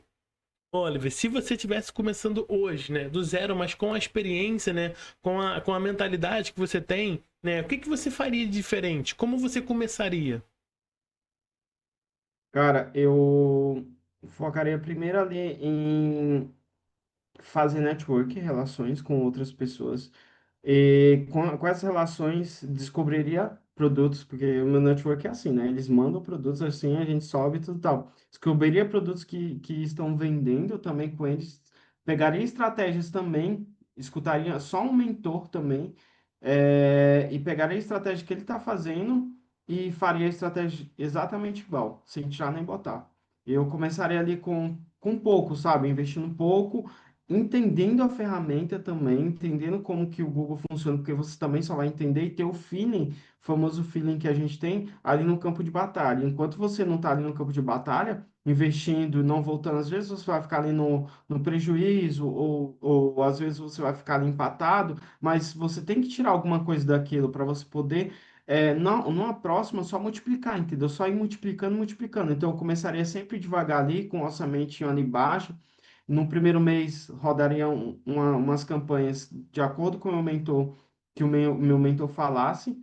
Oliver, se você estivesse começando hoje, né, do zero, mas com a experiência, né, com a mentalidade que você tem, né, o que que você faria de diferente? Como você começaria? Cara, eu focaria primeiro ali em fazer network, relações com outras pessoas. E com essas relações, descobriria produtos, porque o meu network é assim, né? Eles mandam produtos assim, a gente sobe e tudo tal. Descobriria produtos que estão vendendo também com eles. Pegaria estratégias também, escutaria só um mentor também, e pegaria a estratégia que ele está fazendo e faria a estratégia exatamente igual, sem tirar nem botar. Eu começaria ali com pouco, sabe? Investindo pouco, entendendo a ferramenta também, entendendo como que o Google funciona, porque você também só vai entender e ter o feeling, o famoso feeling que a gente tem ali no campo de batalha. Enquanto você não está ali no campo de batalha, investindo, não voltando, às vezes você vai ficar ali no prejuízo, ou às vezes você vai ficar ali empatado, mas você tem que tirar alguma coisa daquilo para você poder. Não, numa próxima, só multiplicar, entendeu? Só ir multiplicando, multiplicando. Então, eu começaria sempre devagar ali, com o orçamentinho ali baixo, no primeiro mês, rodariam umas campanhas de acordo com o meu mentor, que o meu mentor falasse,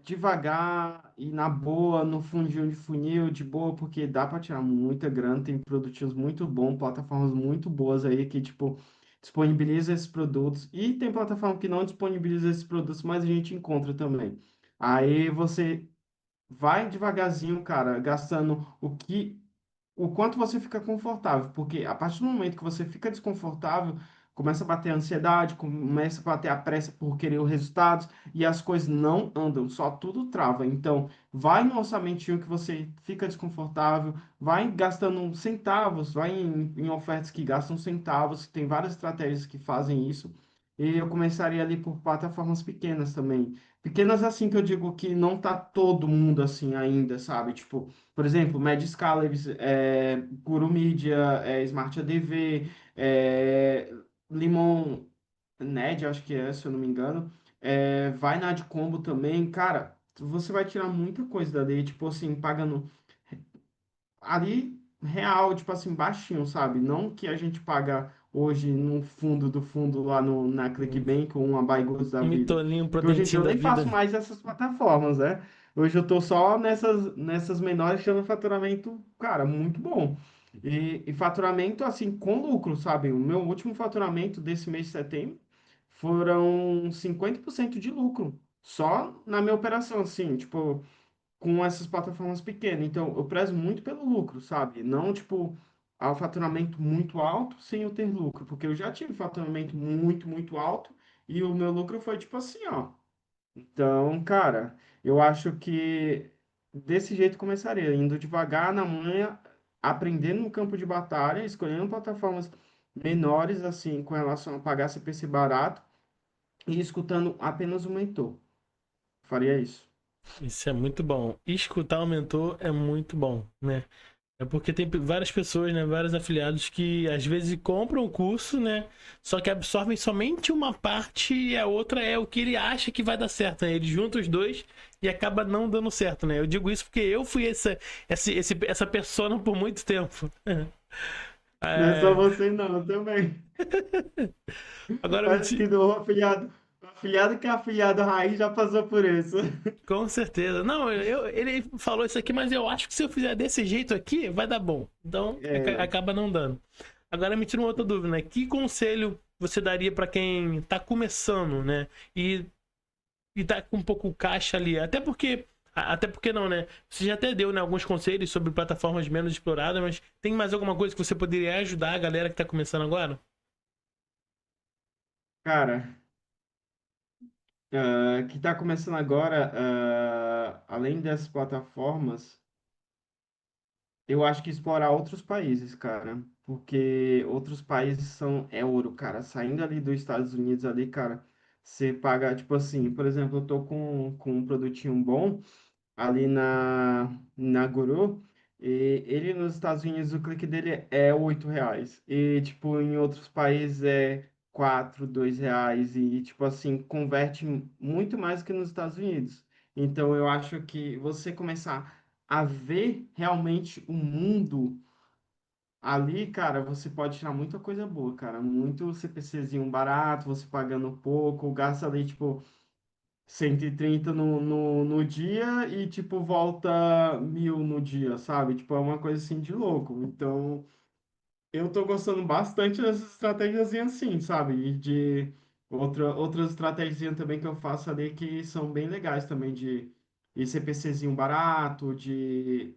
devagar e na boa, no fundinho de funil, de boa, porque dá para tirar muita grana, tem produtinhos muito bons, plataformas muito boas aí que, tipo, disponibiliza esses produtos. E tem plataforma que não disponibiliza esses produtos, mas a gente encontra também. Aí você vai devagarzinho, cara, gastando o quanto você fica confortável, porque a partir do momento que você fica desconfortável, começa a bater a ansiedade, começa a bater a pressa por querer os resultados e as coisas não andam, só tudo trava. Então, vai no orçamentinho que você fica desconfortável, vai gastando centavos, vai em ofertas que gastam centavos, tem várias estratégias que fazem isso. E eu começaria ali por plataformas pequenas também. Pequenas assim que eu digo que não tá todo mundo assim ainda, sabe? Tipo, por exemplo, Medscalers, Guru Media, Smart ADV, Limon Ned, acho que é, se eu não me engano, vai na Adcombo também, cara, você vai tirar muita coisa dali, tipo assim, pagando ali real, tipo assim, baixinho, sabe? Não que a gente paga hoje no fundo do fundo lá na ClickBank ou uma Baigood da Um vida. mitolinho, um Que hoje em dia prodentinho eu da nem faço vida. mais essas plataformas, né? Hoje eu tô só nessas menores tendo faturamento, cara, muito bom. E faturamento, assim, com lucro, sabe? O meu último faturamento desse mês de setembro foram 50% de lucro. Só na minha operação, assim, tipo, com essas plataformas pequenas. Então, eu prezo muito pelo lucro, sabe? Não, tipo, ao faturamento muito alto sem eu ter lucro, porque eu já tive faturamento muito, muito alto e o meu lucro foi tipo assim, ó. Então, cara, eu acho que desse jeito começaria, indo devagar na manha, aprendendo no campo de batalha, escolhendo plataformas menores, assim, com relação a pagar CPC barato e escutando apenas o mentor. Faria isso. Isso é muito bom. Escutar o mentor é muito bom, né? É porque tem várias pessoas, né, vários afiliados que às vezes compram o curso, né, só que absorvem somente uma parte e a outra é o que ele acha que vai dar certo, né? Ele junta os dois e acaba não dando certo, né? Eu digo isso porque eu fui essa persona por muito tempo. Não é só É, você, não, também. agora me Acho que o afiliado que é afiliado raiz já passou por isso. Com certeza. Não, ele falou isso aqui, mas eu acho que se eu fizer desse jeito aqui, vai dar bom. Então, É, acaba não dando. Agora me tira uma outra dúvida, né? Que conselho você daria para quem tá começando, né? E tá com um pouco caixa ali? Até porque não, né? Você já até deu, né, alguns conselhos sobre plataformas menos exploradas, mas tem mais alguma coisa que você poderia ajudar a galera que tá começando agora? cara, que está começando agora, além dessas plataformas, eu acho que explorar outros países, cara, porque outros países são ouro, cara. Saindo ali dos Estados Unidos ali, cara, você paga, tipo assim, por exemplo, eu tô com um produtinho bom ali na Guru, e ele nos Estados Unidos, o clique dele é R$ 8. E, tipo, em outros países é 4, R$ 2, e, tipo assim, converte muito mais que nos Estados Unidos. Então, eu acho que você começar a ver realmente o mundo ali, cara, você pode tirar muita coisa boa, cara. Muito CPCzinho barato, você pagando pouco, gasta ali, tipo, 130 no dia e, tipo, volta 1.000 no dia, sabe? Tipo, é uma coisa assim de louco. Então, eu tô gostando bastante dessas estratégias assim, sabe? E de outras estratégias também que eu faço ali que são bem legais também, de ICPCzinho barato, de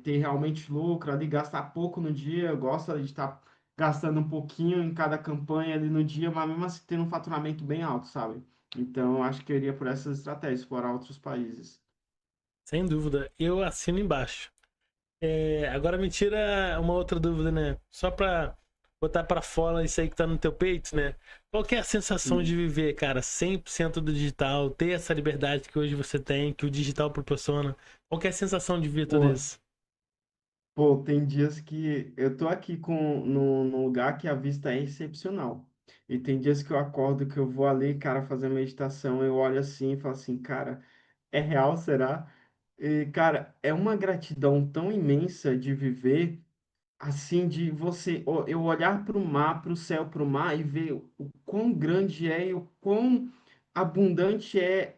ter realmente lucro ali, gastar pouco no dia. Eu gosto ali de estar gastando um pouquinho em cada campanha ali no dia, mas mesmo assim tendo um faturamento bem alto, sabe? Então, eu acho que eu iria por essas estratégias, explorar outros países. Sem dúvida. Eu assino embaixo. Agora me tira uma outra dúvida, né? Só pra botar pra fora isso aí que tá no teu peito, né? Qual que é a sensação de Sim. viver, cara, 100% do digital, ter essa liberdade que hoje você tem, que o digital proporciona? Qual que é a sensação de ver tudo Pô, isso? Pô, tem dias que eu tô aqui num lugar que a vista é excepcional. E tem dias que eu acordo, que eu vou ali, cara, fazer meditação, eu olho assim e falo assim, cara, é real, será? E, cara, é uma gratidão tão imensa de viver, assim, de eu olhar para o mar, para o céu, para o mar e ver o quão grande é e o quão abundante é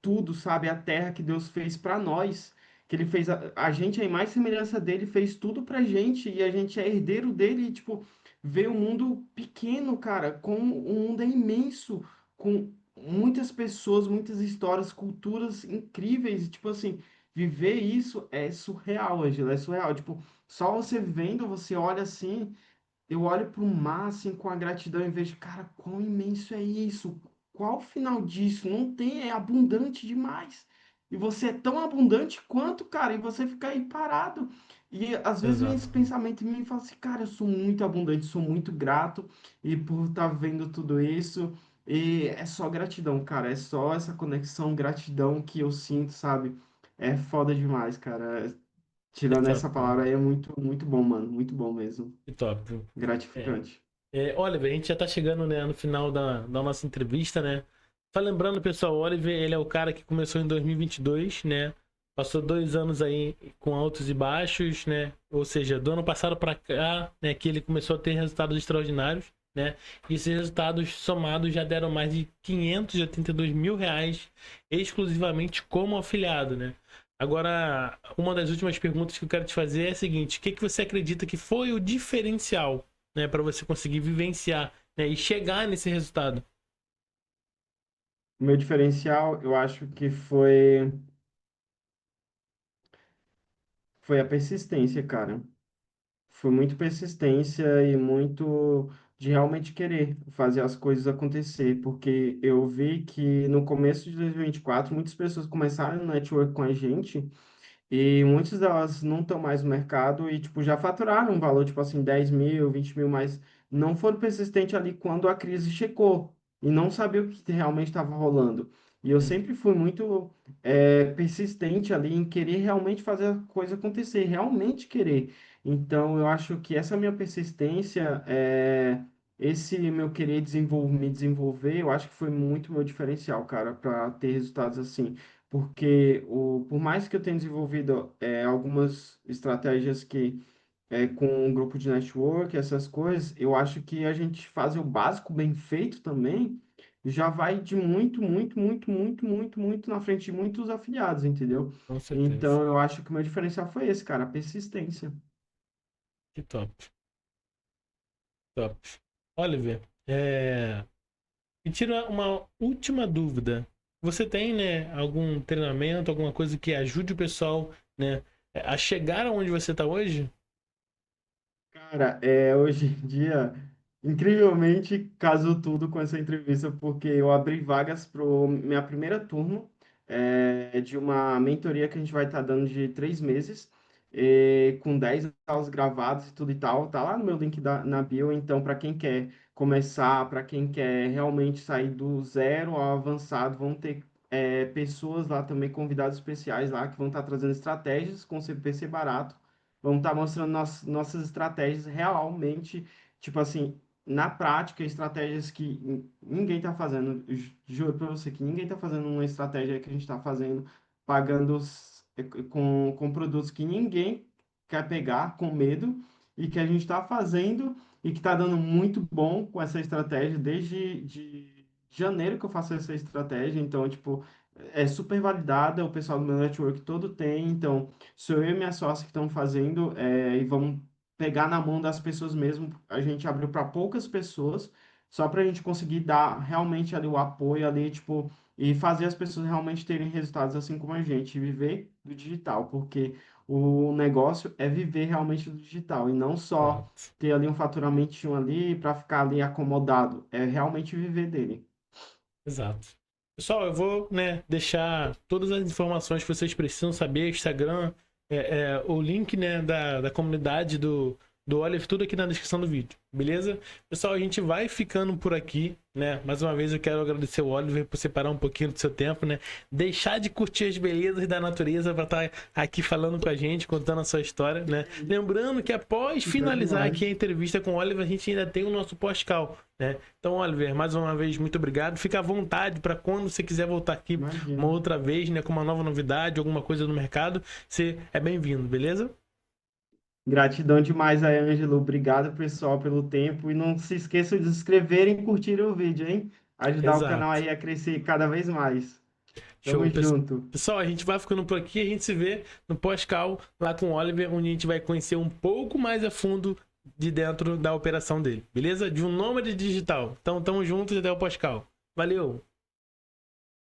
tudo, sabe? A terra que Deus fez para nós, que ele fez a gente, a imagem e semelhança dele, fez tudo pra gente e a gente é herdeiro dele, e, tipo, ver o mundo pequeno, cara, com o mundo é imenso, com muitas pessoas, muitas histórias, culturas incríveis, e, tipo assim, viver isso é surreal, Angela, é surreal, tipo, só você vendo, você olha assim, eu olho para o mar assim com a gratidão e vejo, cara, quão imenso é isso? Qual o final disso? Não tem, é abundante demais. E você é tão abundante quanto, cara, e você fica aí parado. E às vezes vem esse Exato. pensamento em mim e fala assim, cara, eu sou muito abundante, sou muito grato e por estar vendo tudo isso. E é só gratidão, cara, é só essa conexão, gratidão que eu sinto, sabe? É foda demais, cara. Que Tirando top, essa cara. palavra aí, é muito, muito bom, mano. Muito bom mesmo. Que top, viu? É. Gratificante. Oliver, a gente já tá chegando, né, no final da nossa entrevista, né? Só lembrando, pessoal, o Oliver, ele é o cara que começou em 2022, né? Passou 2 anos aí com altos e baixos, né? Ou seja, do ano passado para cá, né, que ele começou a ter resultados extraordinários, né? E esses resultados somados já deram mais de 582 mil reais exclusivamente como afiliado, né? Agora, uma das últimas perguntas que eu quero te fazer é a seguinte: o que que você acredita que foi o diferencial, né, para você conseguir vivenciar, né, e chegar nesse resultado? O meu diferencial, eu acho que foi a persistência, cara. Foi muito persistência e muito de realmente querer fazer as coisas acontecer, porque eu vi que no começo de 2024, muitas pessoas começaram no network com a gente. E muitas delas não estão mais no mercado e, tipo, já faturaram um valor, tipo assim, 10 mil, 20 mil, mas não foram persistentes ali quando a crise chegou e não sabia o que realmente estava rolando. E eu Hum, sempre fui muito persistente ali em querer realmente fazer a coisa acontecer, realmente querer. Então, eu acho que essa minha persistência, esse meu querer me desenvolver, eu acho que foi muito meu diferencial, cara, para ter resultados assim. Porque por mais que eu tenha desenvolvido algumas estratégias que com um grupo de network, essas coisas, eu acho que a gente fazer o básico bem feito também já vai de muito, muito, muito, muito, muito, muito na frente de muitos afiliados, entendeu? com certeza. Então eu acho que o meu diferencial foi esse, cara, a persistência. Que top, top. Oliver, me tira uma última dúvida. Você tem, né, algum treinamento, alguma coisa que ajude o pessoal, né, a chegar aonde você está hoje? Cara, hoje em dia, incrivelmente, casou tudo com essa entrevista, porque eu abri vagas para minha primeira turma de uma mentoria que a gente vai estar dando de 3 meses, com 10 aulas gravadas e tudo e tal. Tá lá no meu link na bio. Então, para quem quer começar, para quem quer realmente sair do zero ao avançado, vão ter pessoas lá também, convidados especiais lá, que vão estar trazendo estratégias com CPC barato. Vamos estar mostrando nossas estratégias realmente, tipo assim, na prática, estratégias que ninguém está fazendo. Juro para você que ninguém está fazendo uma estratégia que a gente está fazendo, pagando com produtos que ninguém quer pegar, com medo. e que a gente está fazendo e que está dando muito bom com essa estratégia desde de janeiro que eu faço essa estratégia. Então, tipo, é super validada, o pessoal do meu network todo tem. Então, sou eu e minha sócia que estão fazendo e vamos pegar na mão das pessoas mesmo. A gente abriu para poucas pessoas, só para a gente conseguir dar realmente ali o apoio ali, tipo, e fazer as pessoas realmente terem resultados assim como a gente, viver do digital, porque o negócio é viver realmente do digital e não só Exato. ter ali um faturamentinho ali para ficar ali acomodado, é realmente viver dele. Exato. Pessoal, eu vou, né, deixar todas as informações que vocês precisam saber, Instagram, o link, né, da comunidade do Oliver, tudo aqui na descrição do vídeo, beleza? Pessoal, a gente vai ficando por aqui, né? Mais uma vez eu quero agradecer o Oliver por separar um pouquinho do seu tempo, né? Deixar de curtir as belezas da natureza para estar aqui falando com a gente, contando a sua história, né? Lembrando que após Isso é finalizar aqui a demais. entrevista com o Oliver, a gente ainda tem o nosso pós-cal, né? Então, Oliver, mais uma vez, muito obrigado. Fica à vontade para quando você quiser voltar aqui uma Imagina. outra vez, né? Com uma nova novidade, alguma coisa no mercado, você é bem-vindo, beleza? Gratidão demais aí, Ângelo. Obrigado, pessoal, pelo tempo. E não se esqueçam de se inscreverem e curtirem o vídeo, hein? Ajudar o canal Exato. aí a crescer cada vez mais. Tamo Show. junto. Pessoal, a gente vai ficando por aqui. A gente se vê no pós-cal lá com o Oliver, onde a gente vai conhecer um pouco mais a fundo de dentro da operação dele, beleza? De um nômade digital. Então, tamo juntos e até o pós-cal. Valeu!